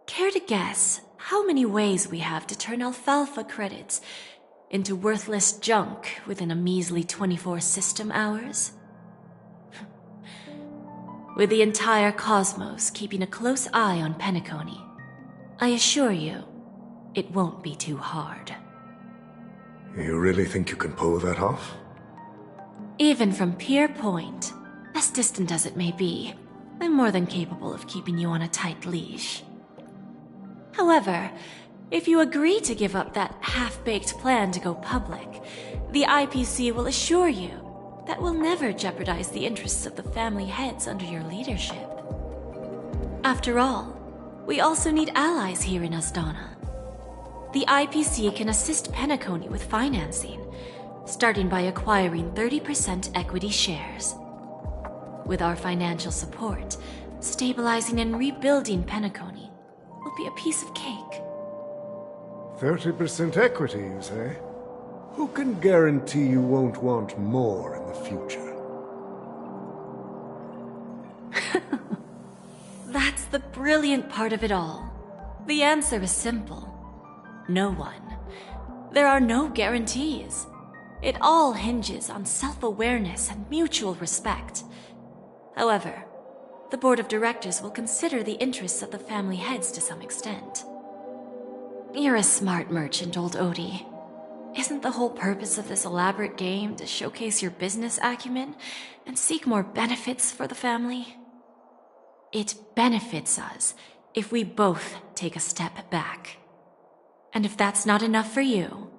Care to guess how many ways we have to turn alfalfa credits into worthless junk within a measly 24 system hours? With the entire cosmos keeping a close eye on Penacony, I assure you, it won't be too hard. You really think you can pull that off? Even from Pier Point, as distant as it may be, I'm more than capable of keeping you on a tight leash. However, if you agree to give up that half-baked plan to go public, the IPC will assure you that we'll never jeopardize the interests of the family heads under your leadership. After all, we also need allies here in Asdana. The IPC can assist Penacony with financing, starting by acquiring 30% equity shares. With our financial support, stabilizing and rebuilding Penacony will be a piece of cake. 30% equity, you say? Who can guarantee you won't want more in the future? That's the brilliant part of it all. The answer is simple. No one. There are no guarantees. It all hinges on self-awareness and mutual respect. However, the board of directors will consider the interests of the family heads to some extent. You're a smart merchant, old Odie. Isn't the whole purpose of this elaborate game to showcase your business acumen and seek more benefits for the family? It benefits us if we both take a step back. And if that's not enough for you,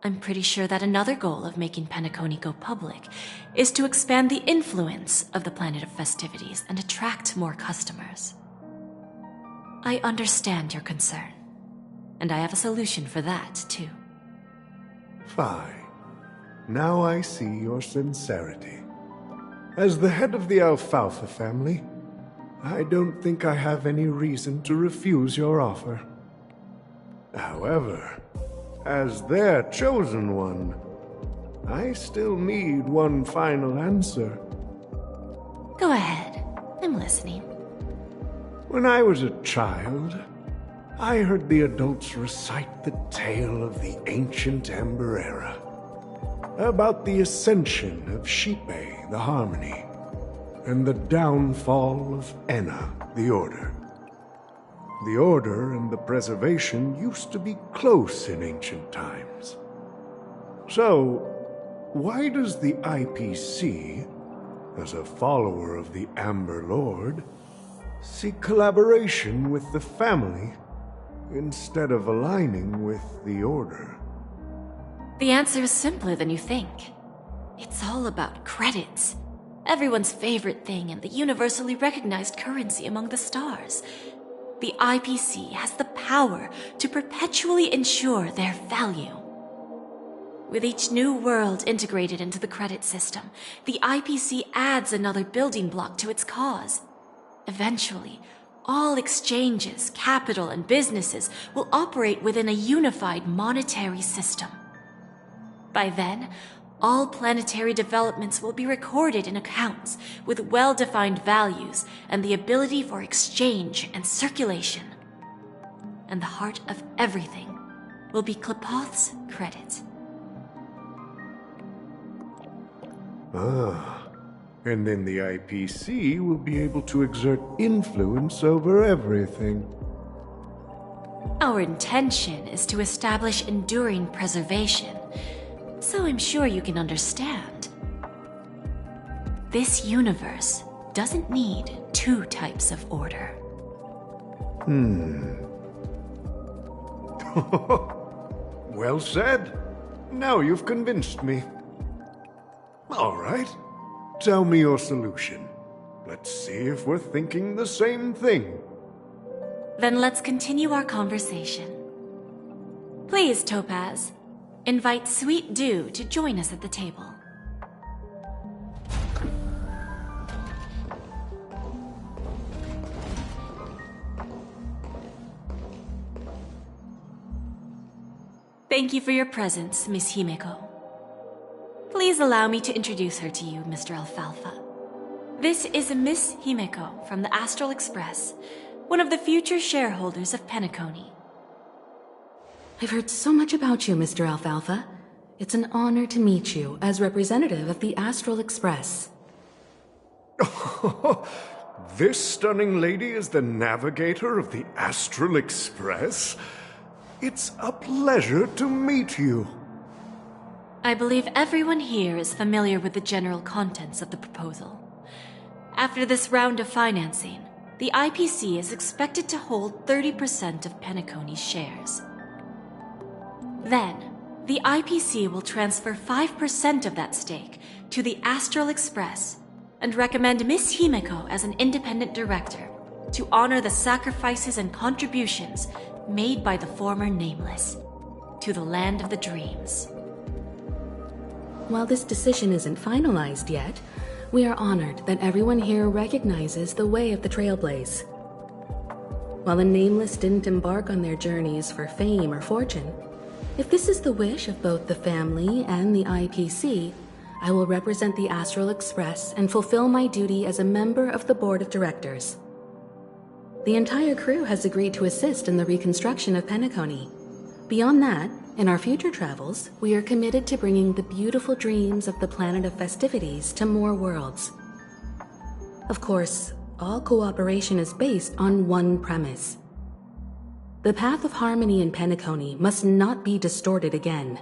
I'm pretty sure that another goal of making Penacony go public is to expand the influence of the Planet of Festivities and attract more customers. I understand your concern, and I have a solution for that, too. Fine. Now I see your sincerity. As the head of the Alfalfa family, I don't think I have any reason to refuse your offer. However, as their chosen one, I still need one final answer. Go ahead. I'm listening. When I was a child, I heard the adults recite the tale of the ancient Ember Era, about the ascension of Shipe, the Harmony, and the downfall of Enna, the Order. The Order and the Preservation used to be close in ancient times. So, why does the IPC, as a follower of the Amber Lord, seek collaboration with the family instead of aligning with the Order? The answer is simpler than you think. It's all about credits. Everyone's favorite thing and the universally recognized currency among the stars. The IPC has the power to perpetually ensure their value. With each new world integrated into the credit system, the IPC adds another building block to its cause. Eventually, all exchanges, capital, and businesses will operate within a unified monetary system. By then, all planetary developments will be recorded in accounts with well-defined values and the ability for exchange and circulation. And the heart of everything will be Klepoth's credit. Ah, and then the IPC will be able to exert influence over everything. Our intention is to establish enduring preservation, so I'm sure you can understand. This universe doesn't need two types of order. Well said. Now you've convinced me. All right. Tell me your solution. Let's see if we're thinking the same thing. Then let's continue our conversation. Please, Topaz, invite Sweet Dew to join us at the table. Thank you for your presence, Miss Himeko. Please allow me to introduce her to you, Mr. Alfalfa. This is Miss Himeko from the Astral Express, one of the future shareholders of Penacony. I've heard so much about you, Mr. Alfalfa. It's an honor to meet you as representative of the Astral Express. This stunning lady is the navigator of the Astral Express? It's a pleasure to meet you. I believe everyone here is familiar with the general contents of the proposal. After this round of financing, the IPC is expected to hold 30% of Penacony's shares. Then, the IPC will transfer 5% of that stake to the Astral Express and recommend Miss Himeko as an independent director to honor the sacrifices and contributions made by the former Nameless to the land of the dreams. While this decision isn't finalized yet, we are honored that everyone here recognizes the way of the Trailblaze. While the Nameless didn't embark on their journeys for fame or fortune, if this is the wish of both the family and the IPC, I will represent the Astral Express and fulfill my duty as a member of the board of directors. The entire crew has agreed to assist in the reconstruction of Penacony. Beyond that, in our future travels, we are committed to bringing the beautiful dreams of the planet of festivities to more worlds. Of course, all cooperation is based on one premise. The path of harmony in Penacony must not be distorted again,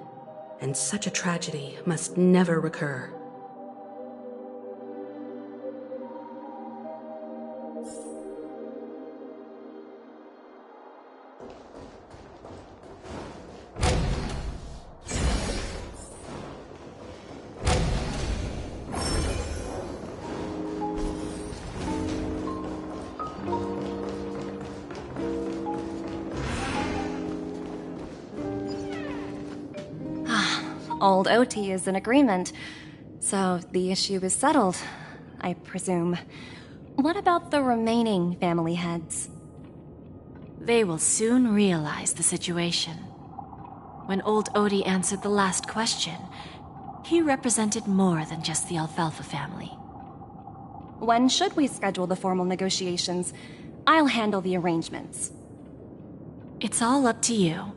and such a tragedy must never recur. Old OT is in agreement, so the issue is settled, I presume. What about the remaining family heads? They will soon realize the situation. When old Odie answered the last question, he represented more than just the Alfalfa family. When should we schedule the formal negotiations? I'll handle the arrangements. It's all up to you.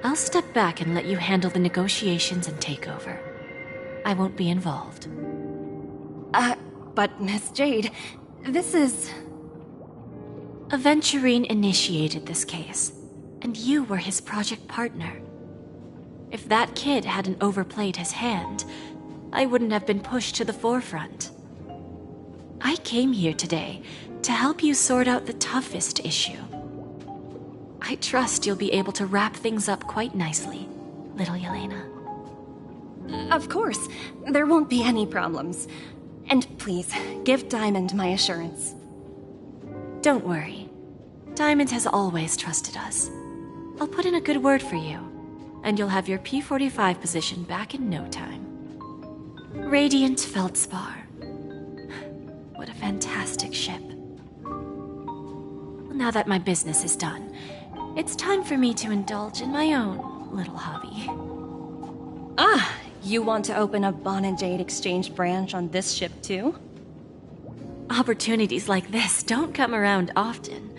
I'll step back and let you handle the negotiations and takeover. I won't be involved. But Miss Jade, this is... Aventurine initiated this case, and you were his project partner. If that kid hadn't overplayed his hand, I wouldn't have been pushed to the forefront. I came here today to help you sort out the toughest issue. I trust you'll be able to wrap things up quite nicely, little Yelena. Of course, there won't be any problems. And please, give Diamond my assurance. Don't worry. Diamond has always trusted us. I'll put in a good word for you, and you'll have your P-45 position back in no time. Radiant Feldspar. What a fantastic ship. Now that my business is done, it's time for me to indulge in my own little hobby. Ah, you want to open a Bon and Jade exchange branch on this ship too? Opportunities like this don't come around often.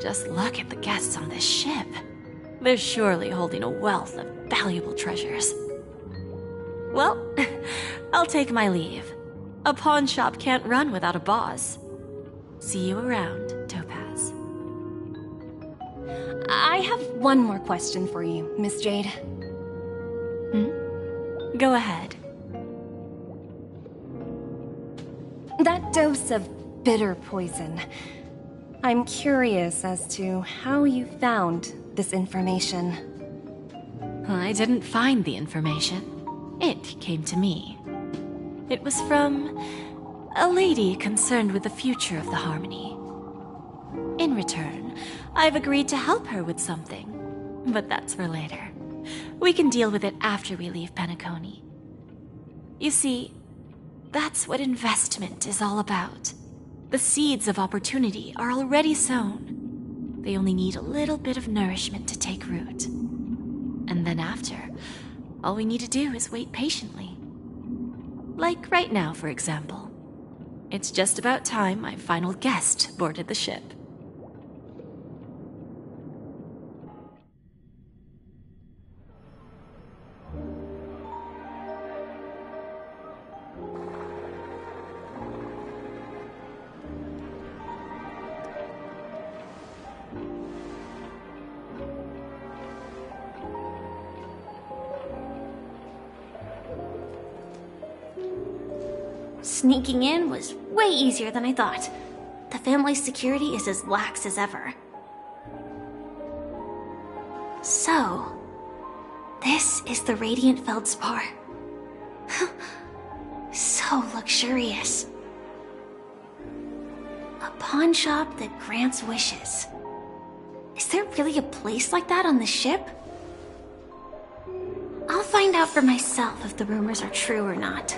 Just look at the guests on this ship. They're surely holding a wealth of valuable treasures. Well, I'll take my leave. A pawn shop can't run without a boss. See you around, Topaz. I have one more question for you, Miss Jade. Go ahead. That dose of bitter poison. I'm curious as to how you found this information. I didn't find the information. It came to me. It was from a lady concerned with the future of the Harmony. In return, I've agreed to help her with something, but that's for later. We can deal with it after we leave Penacony. You see, that's what investment is all about. The seeds of opportunity are already sown. They only need a little bit of nourishment to take root. And then after, all we need to do is wait patiently. Like right now, for example. It's just about time my final guest boarded the ship. Sneaking in was way easier than I thought. The family's security is as lax as ever. So, this is the Radiant Feldspar. So luxurious. A pawn shop that grants wishes. Is there really a place like that on the ship? I'll find out for myself if the rumors are true or not.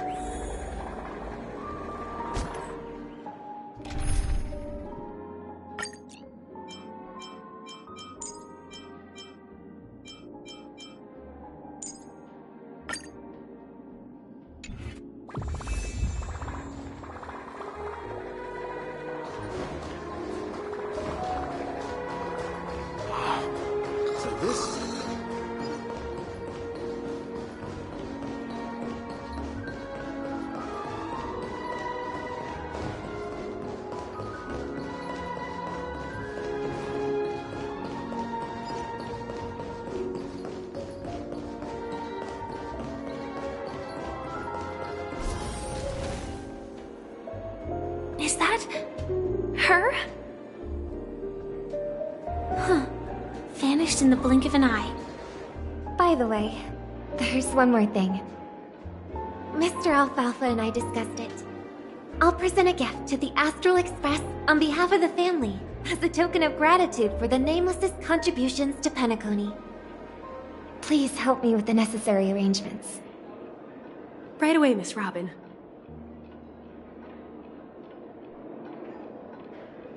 Is that her? Huh. Vanished in the blink of an eye. By the way, there's one more thing. Mr. Alfalfa and I discussed it. I'll present a gift to the Astral Express on behalf of the family as a token of gratitude for the Nameless's contributions to Penacony. Please help me with the necessary arrangements. Right away, Miss Robin.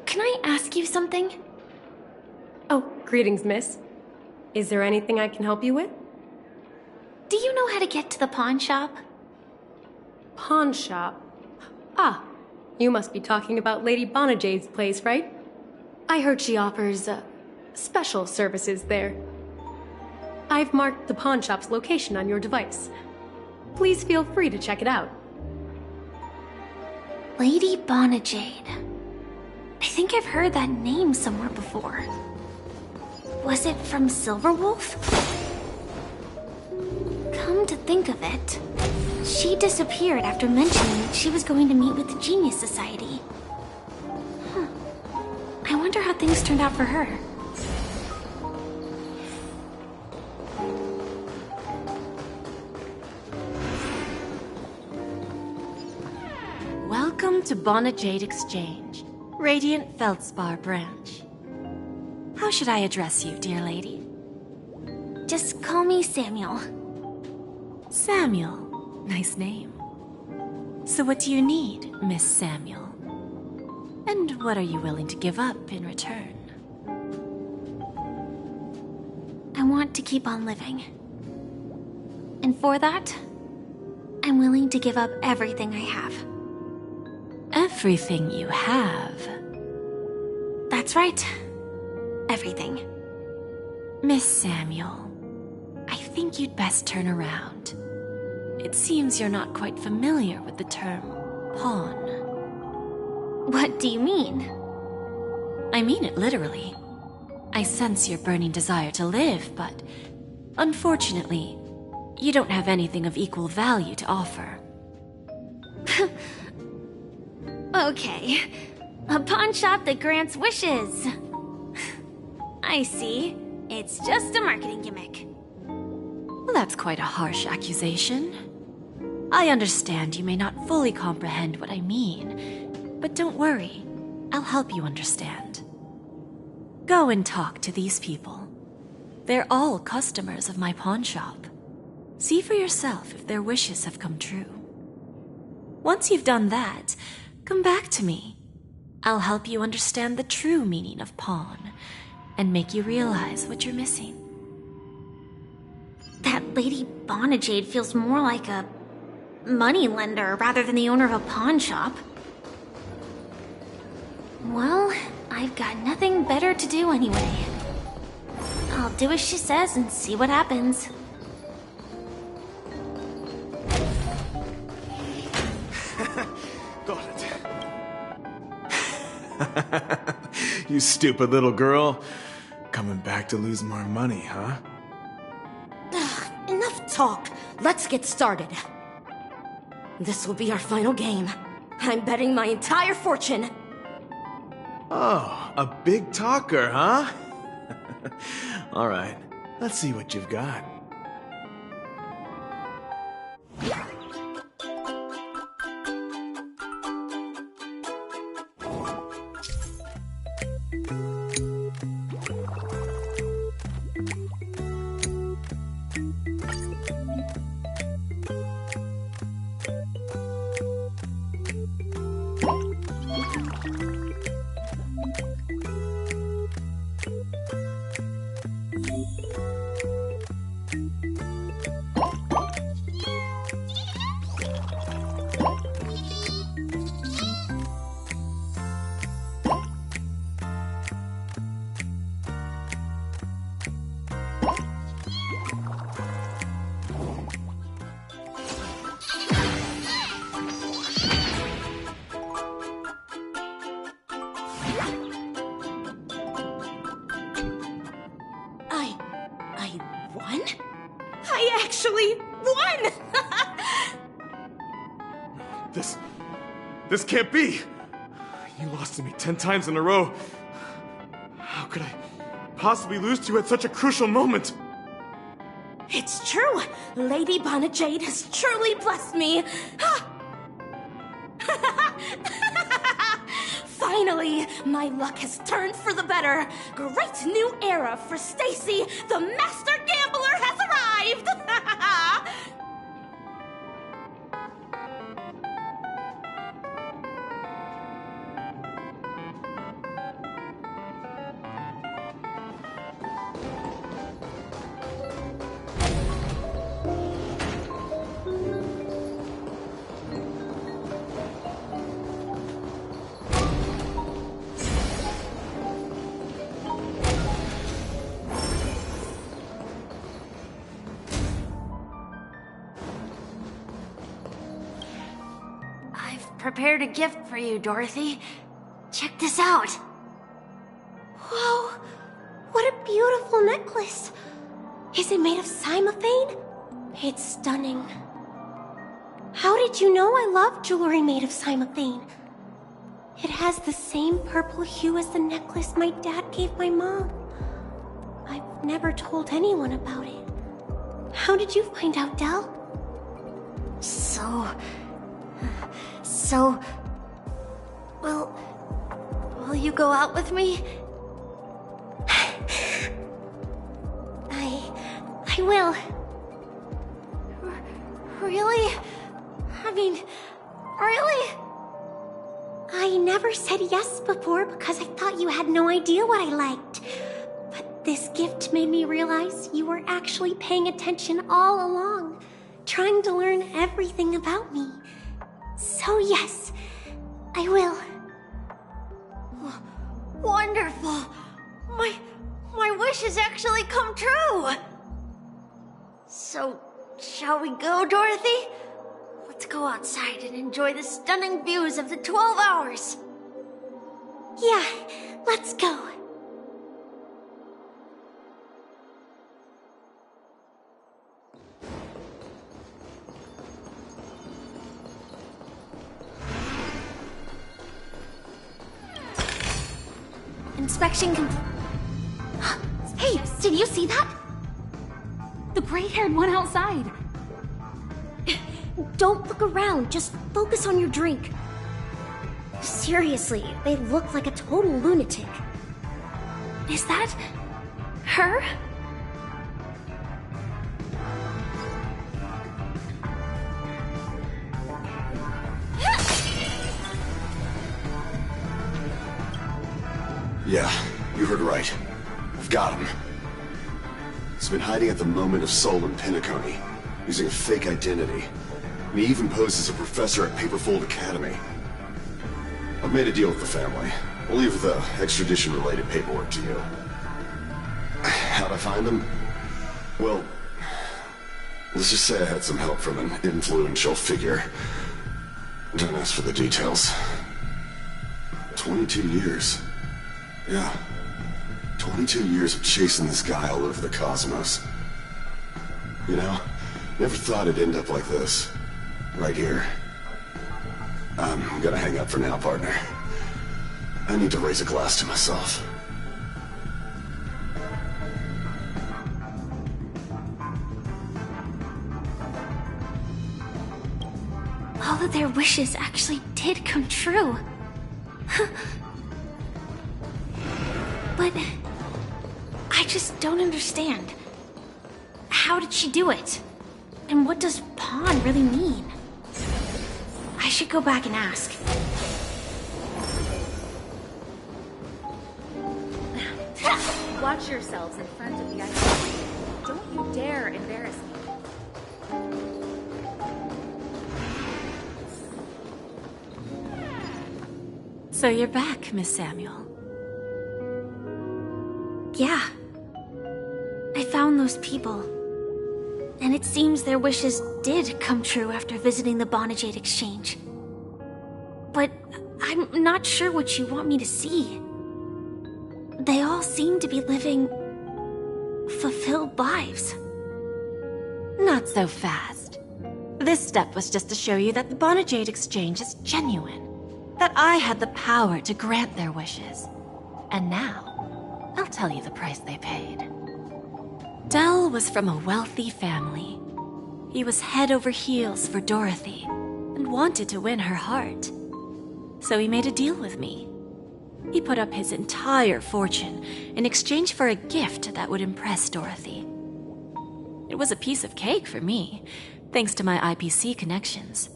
Can I ask you something? Oh, greetings, miss. Is there anything I can help you with? Do you know how to get to the pawn shop? Pawn shop? Ah, you must be talking about Lady Bonajade's place, right? I heard she offers, special services there. I've marked the pawn shop's location on your device. Please feel free to check it out. Lady Bonajade. I think I've heard that name somewhere before. Was it from Silverwolf? Come to think of it, she disappeared after mentioning that she was going to meet with the Genius Society. Huh. I wonder how things turned out for her. Welcome to Bonajade Exchange, Radiant Feldspar branch. How should I address you, dear lady? Just call me Samuel. Samuel. Nice name. So what do you need, Miss Samuel? And what are you willing to give up in return? I want to keep on living. And for that, I'm willing to give up everything I have. Everything you have? That's right. Everything. Miss Samuel, I think you'd best turn around. It seems you're not quite familiar with the term pawn. What do you mean? I mean it literally. I sense your burning desire to live, but unfortunately, you don't have anything of equal value to offer. Okay. A pawn shop that grants wishes. I see. It's just a marketing gimmick. Well, that's quite a harsh accusation. I understand you may not fully comprehend what I mean, but don't worry. I'll help you understand. Go and talk to these people. They're all customers of my pawn shop. See for yourself if their wishes have come true. Once you've done that, come back to me. I'll help you understand the true meaning of pawn and make you realize what you're missing. That Lady Bonajade feels more like a moneylender rather than the owner of a pawn shop. Well, I've got nothing better to do anyway. I'll do as she says and see what happens. Got it. You stupid little girl. Coming back to lose more money, huh? Enough talk. Let's get started. This will be our final game. I'm betting my entire fortune. Oh, a big talker, huh? All right, let's see what you've got. I won? I actually won! This can't be! You lost to me 10 times in a row. How could I possibly lose to you at such a crucial moment? It's true! Lady Bonajade has truly blessed me! Finally, my luck has turned for the better. Great new era for Stacy. The master gambler has arrived! Prepared a gift for you, Dorothy. Check this out. Whoa! What a beautiful necklace! Is it made of cymophane? It's stunning. How did you know I love jewelry made of cymophane? It has the same purple hue as the necklace my dad gave my mom. I've never told anyone about it. How did you find out, Del? Will you go out with me? I will. Really? I mean, really? I never said yes before because I thought you had no idea what I liked. But this gift made me realize you were actually paying attention all along, trying to learn everything about me. So yes, I will. Wonderful! My wish has actually come true! So, shall we go, Dorothy? Let's go outside and enjoy the stunning views of the 12 hours! Yeah, let's go. Inspection complete. Hey, did you see that? The gray-haired one outside. Don't look around, just focus on your drink. Seriously, they look like a total lunatic. Is that her? Yeah, you heard right. I've got him. He's been hiding at the Moment of Soul in Pinnaconey, using a fake identity. And he even posed as a professor at Paperfold Academy. I've made a deal with the family. I'll leave the extradition-related paperwork to you. How'd I find him? Well, let's just say I had some help from an influential figure. Don't ask for the details. 22 years. Yeah. 22 years of chasing this guy all over the cosmos. You know, never thought it'd end up like this. Right here. I'm gonna hang up for now, partner. I need to raise a glass to myself. All of their wishes actually did come true. But I just don't understand. How did she do it? And what does pawn really mean? I should go back and ask. Watch yourselves in front of the IPC. Don't you dare embarrass me. So you're back, Miss Samuel. Yeah. I found those people. And it seems their wishes did come true after visiting the Bonajade Exchange. But I'm not sure what you want me to see. They all seem to be living fulfilled lives. Not so fast. This step was just to show you that the Bonajade Exchange is genuine. That I had the power to grant their wishes. And now, I'll tell you the price they paid. Dell was from a wealthy family. He was head over heels for Dorothy and wanted to win her heart. So he made a deal with me. He put up his entire fortune in exchange for a gift that would impress Dorothy. It was a piece of cake for me, thanks to my IPC connections.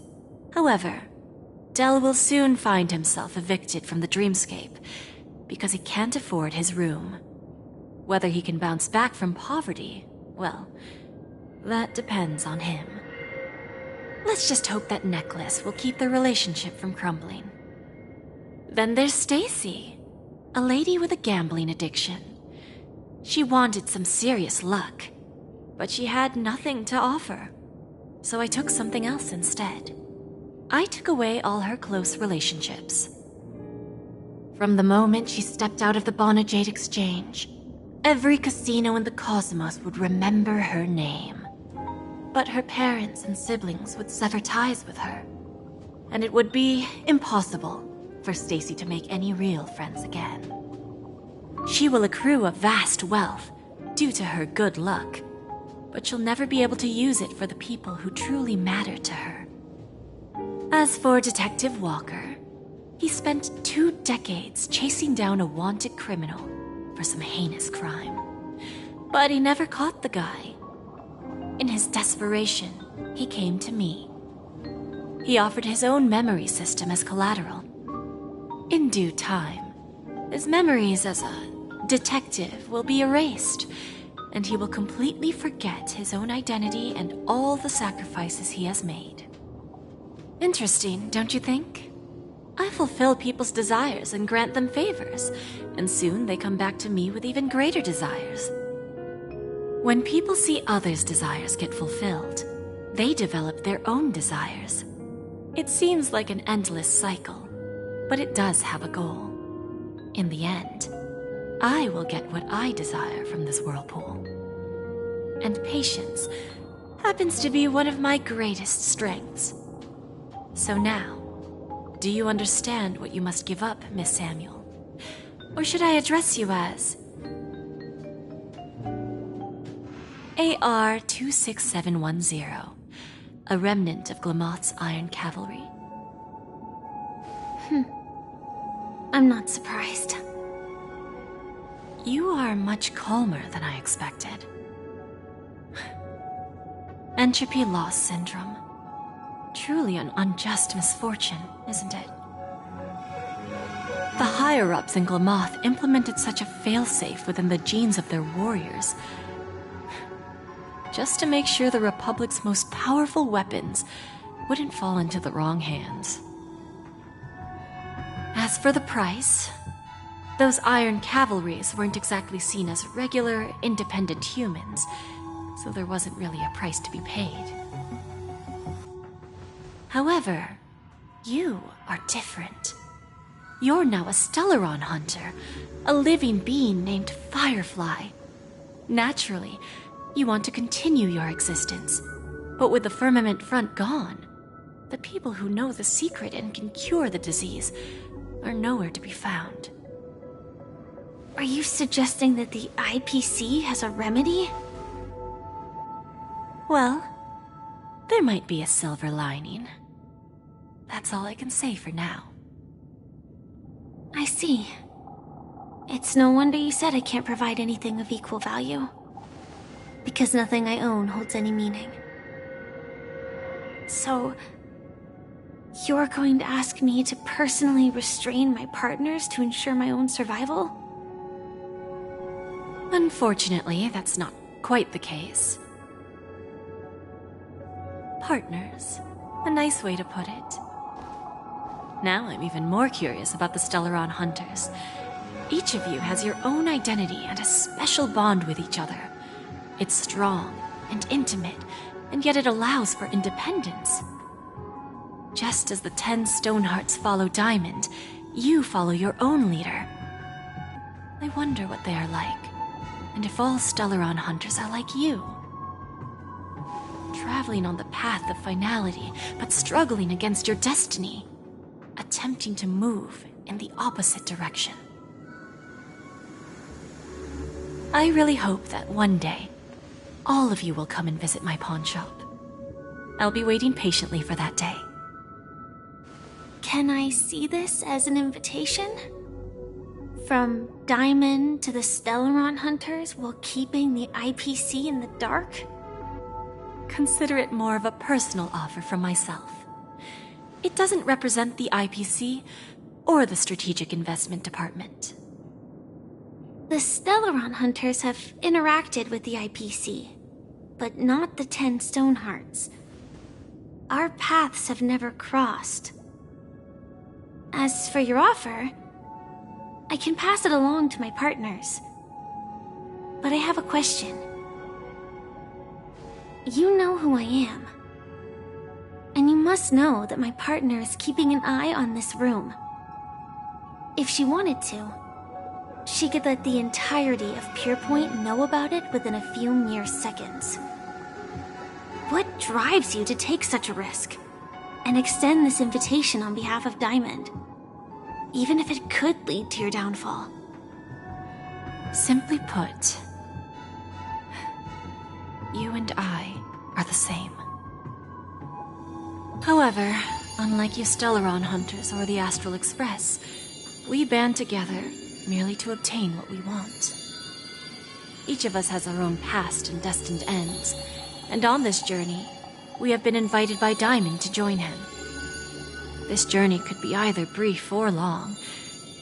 However, Dell will soon find himself evicted from the dreamscape because he can't afford his room. Whether he can bounce back from poverty, well, that depends on him. Let's just hope that necklace will keep their relationship from crumbling. Then there's Stacy, a lady with a gambling addiction. She wanted some serious luck, but she had nothing to offer, so I took something else instead. I took away all her close relationships. From the moment she stepped out of the Bonajade Exchange, every casino in the cosmos would remember her name. But her parents and siblings would sever ties with her, and it would be impossible for Stacy to make any real friends again. She will accrue a vast wealth due to her good luck, but she'll never be able to use it for the people who truly matter to her. As for Detective Walker, he spent 2 decades chasing down a wanted criminal for some heinous crime. But he never caught the guy. In his desperation, he came to me. He offered his own memory system as collateral. In due time, his memories as a detective will be erased, and he will completely forget his own identity and all the sacrifices he has made. Interesting, don't you think? I fulfill people's desires and grant them favors, and soon they come back to me with even greater desires. When people see others' desires get fulfilled, they develop their own desires. It seems like an endless cycle, but it does have a goal. In the end, I will get what I desire from this whirlpool. And patience happens to be one of my greatest strengths. So now, do you understand what you must give up, Miss Samuel? Or should I address you as AR-26710, a remnant of Glamoth's Iron Cavalry? I'm not surprised. You are much calmer than I expected. Entropy loss syndrome. Truly an unjust misfortune, isn't it? The higher-ups in Glamoth implemented such a failsafe within the genes of their warriors, just to make sure the Republic's most powerful weapons wouldn't fall into the wrong hands. As for the price, those Iron Cavalries weren't exactly seen as regular, independent humans, so there wasn't really a price to be paid. However, you are different. You're now a Stellaron hunter, a living being named Firefly. Naturally, you want to continue your existence, but with the firmament front gone, The people who know the secret and can cure the disease are nowhere to be found. Are you suggesting that the IPC has a remedy? Well, there might be a silver lining. That's all I can say for now. I see. It's no wonder you said I can't provide anything of equal value. Because nothing I own holds any meaning. So, you're going to ask me to personally restrain my partners to ensure my own survival? Unfortunately, that's not quite the case. Partners. A nice way to put it. Now I'm even more curious about the Stellaron Hunters. Each of you has your own identity and a special bond with each other. It's strong and intimate, and yet it allows for independence. Just as the 10 Stonehearts follow Diamond, you follow your own leader. I wonder what they are like, and if all Stellaron Hunters are like you. Traveling on the path of finality, but struggling against your destiny. Attempting to move in the opposite direction. I really hope that one day, all of you will come and visit my pawn shop. I'll be waiting patiently for that day. Can I see this as an invitation? From Diamond to the Stellaron Hunters while keeping the IPC in the dark? Consider it more of a personal offer from myself. It doesn't represent the IPC or the Strategic Investment Department. The Stellaron Hunters have interacted with the IPC, but not the 10 Stonehearts. Our paths have never crossed. As for your offer, I can pass it along to my partners. But I have a question. You know who I am. And you must know that my partner is keeping an eye on this room. If she wanted to, she could let the entirety of Pierpoint know about it within a few mere seconds. What drives you to take such a risk and extend this invitation on behalf of Diamond, even if it could lead to your downfall? Simply put, you and I are the same. However, unlike you Stellaron Hunters or the Astral Express, we band together merely to obtain what we want. Each of us has our own past and destined ends, and on this journey, we have been invited by Diamond to join him. This journey could be either brief or long,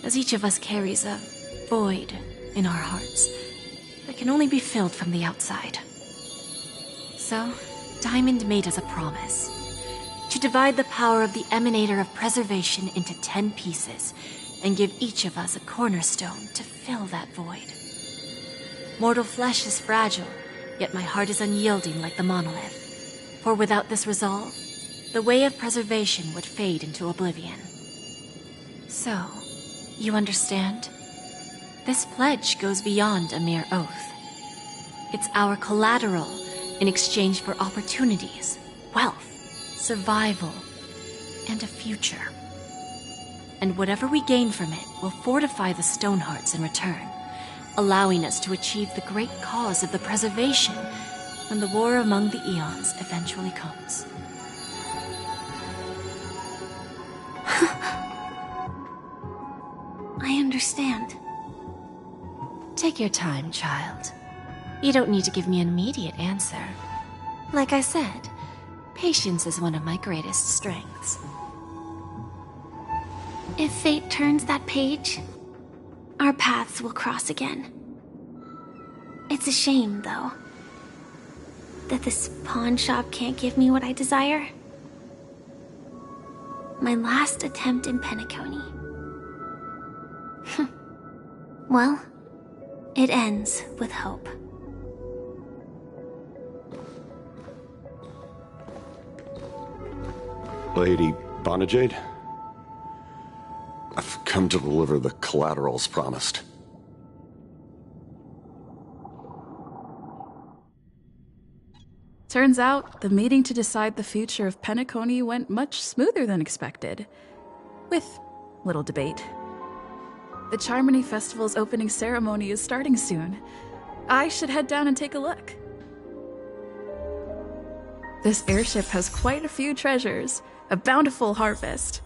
as each of us carries a void in our hearts that can only be filled from the outside. So, Diamond made us a promise to divide the power of the Emanator of Preservation into 10 pieces and give each of us a cornerstone to fill that void. Mortal flesh is fragile, yet my heart is unyielding like the monolith. For without this resolve, the way of preservation would fade into oblivion. So, you understand? This pledge goes beyond a mere oath. It's our collateral in exchange for opportunities, wealth, survival, and a future. And whatever we gain from it will fortify the Stonehearts in return, allowing us to achieve the great cause of the preservation when the war among the eons eventually comes. I understand. Take your time, child. You don't need to give me an immediate answer. Like I said, patience is one of my greatest strengths. If fate turns that page, our paths will cross again. It's a shame, though, that this pawn shop can't give me what I desire. My last attempt in Penacony. Well, it ends with hope. Lady Bonajade? I've come to deliver the collaterals promised. Turns out, the meeting to decide the future of Penacony went much smoother than expected. With little debate. The Charmony Festival's opening ceremony is starting soon. I should head down and take a look. This airship has quite a few treasures, a bountiful harvest.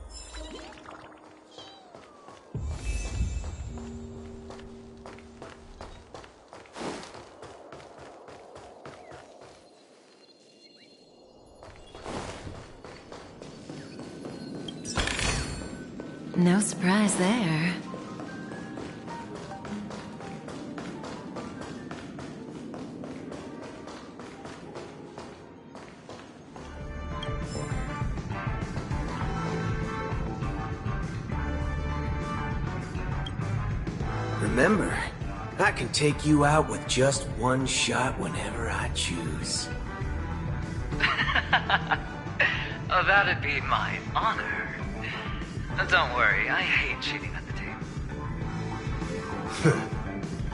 No surprise there. Remember, I can take you out with just one shot whenever I choose. Oh, that'd be my honor. Don't worry, I hate cheating at the table.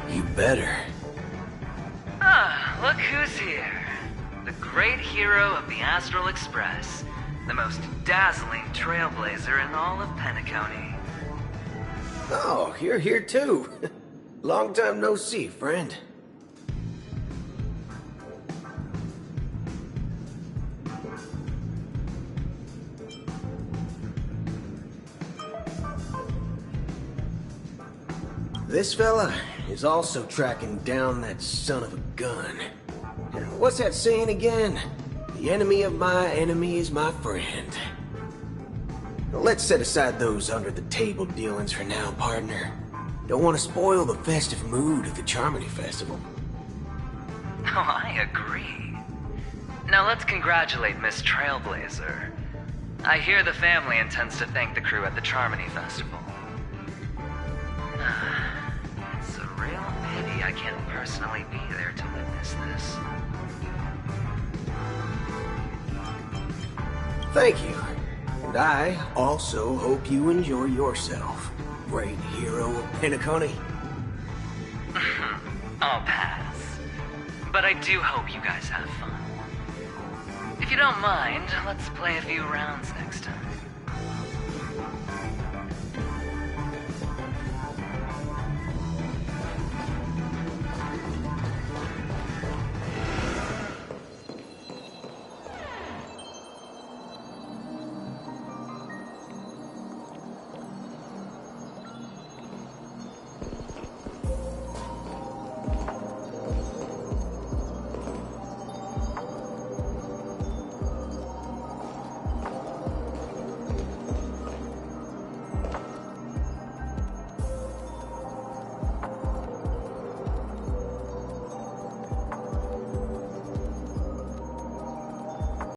You better. Ah, look who's here. The great hero of the Astral Express. The most dazzling trailblazer in all of Penacony. Oh, you're here too. Long time no see, friend. This fella is also tracking down that son of a gun. What's that saying again? The enemy of my enemy is my friend. Let's set aside those under-the-table dealings for now, partner. Don't want to spoil the festive mood of the Charmony Festival. Oh, I agree. Now let's congratulate Miss Trailblazer. I hear the family intends to thank the crew at the Charmony Festival. It's a real pity I can't personally be there to witness this. Thank you. And I also hope you enjoy yourself, great hero of Penacony. I'll pass. But I do hope you guys have fun. If you don't mind, let's play a few rounds next time.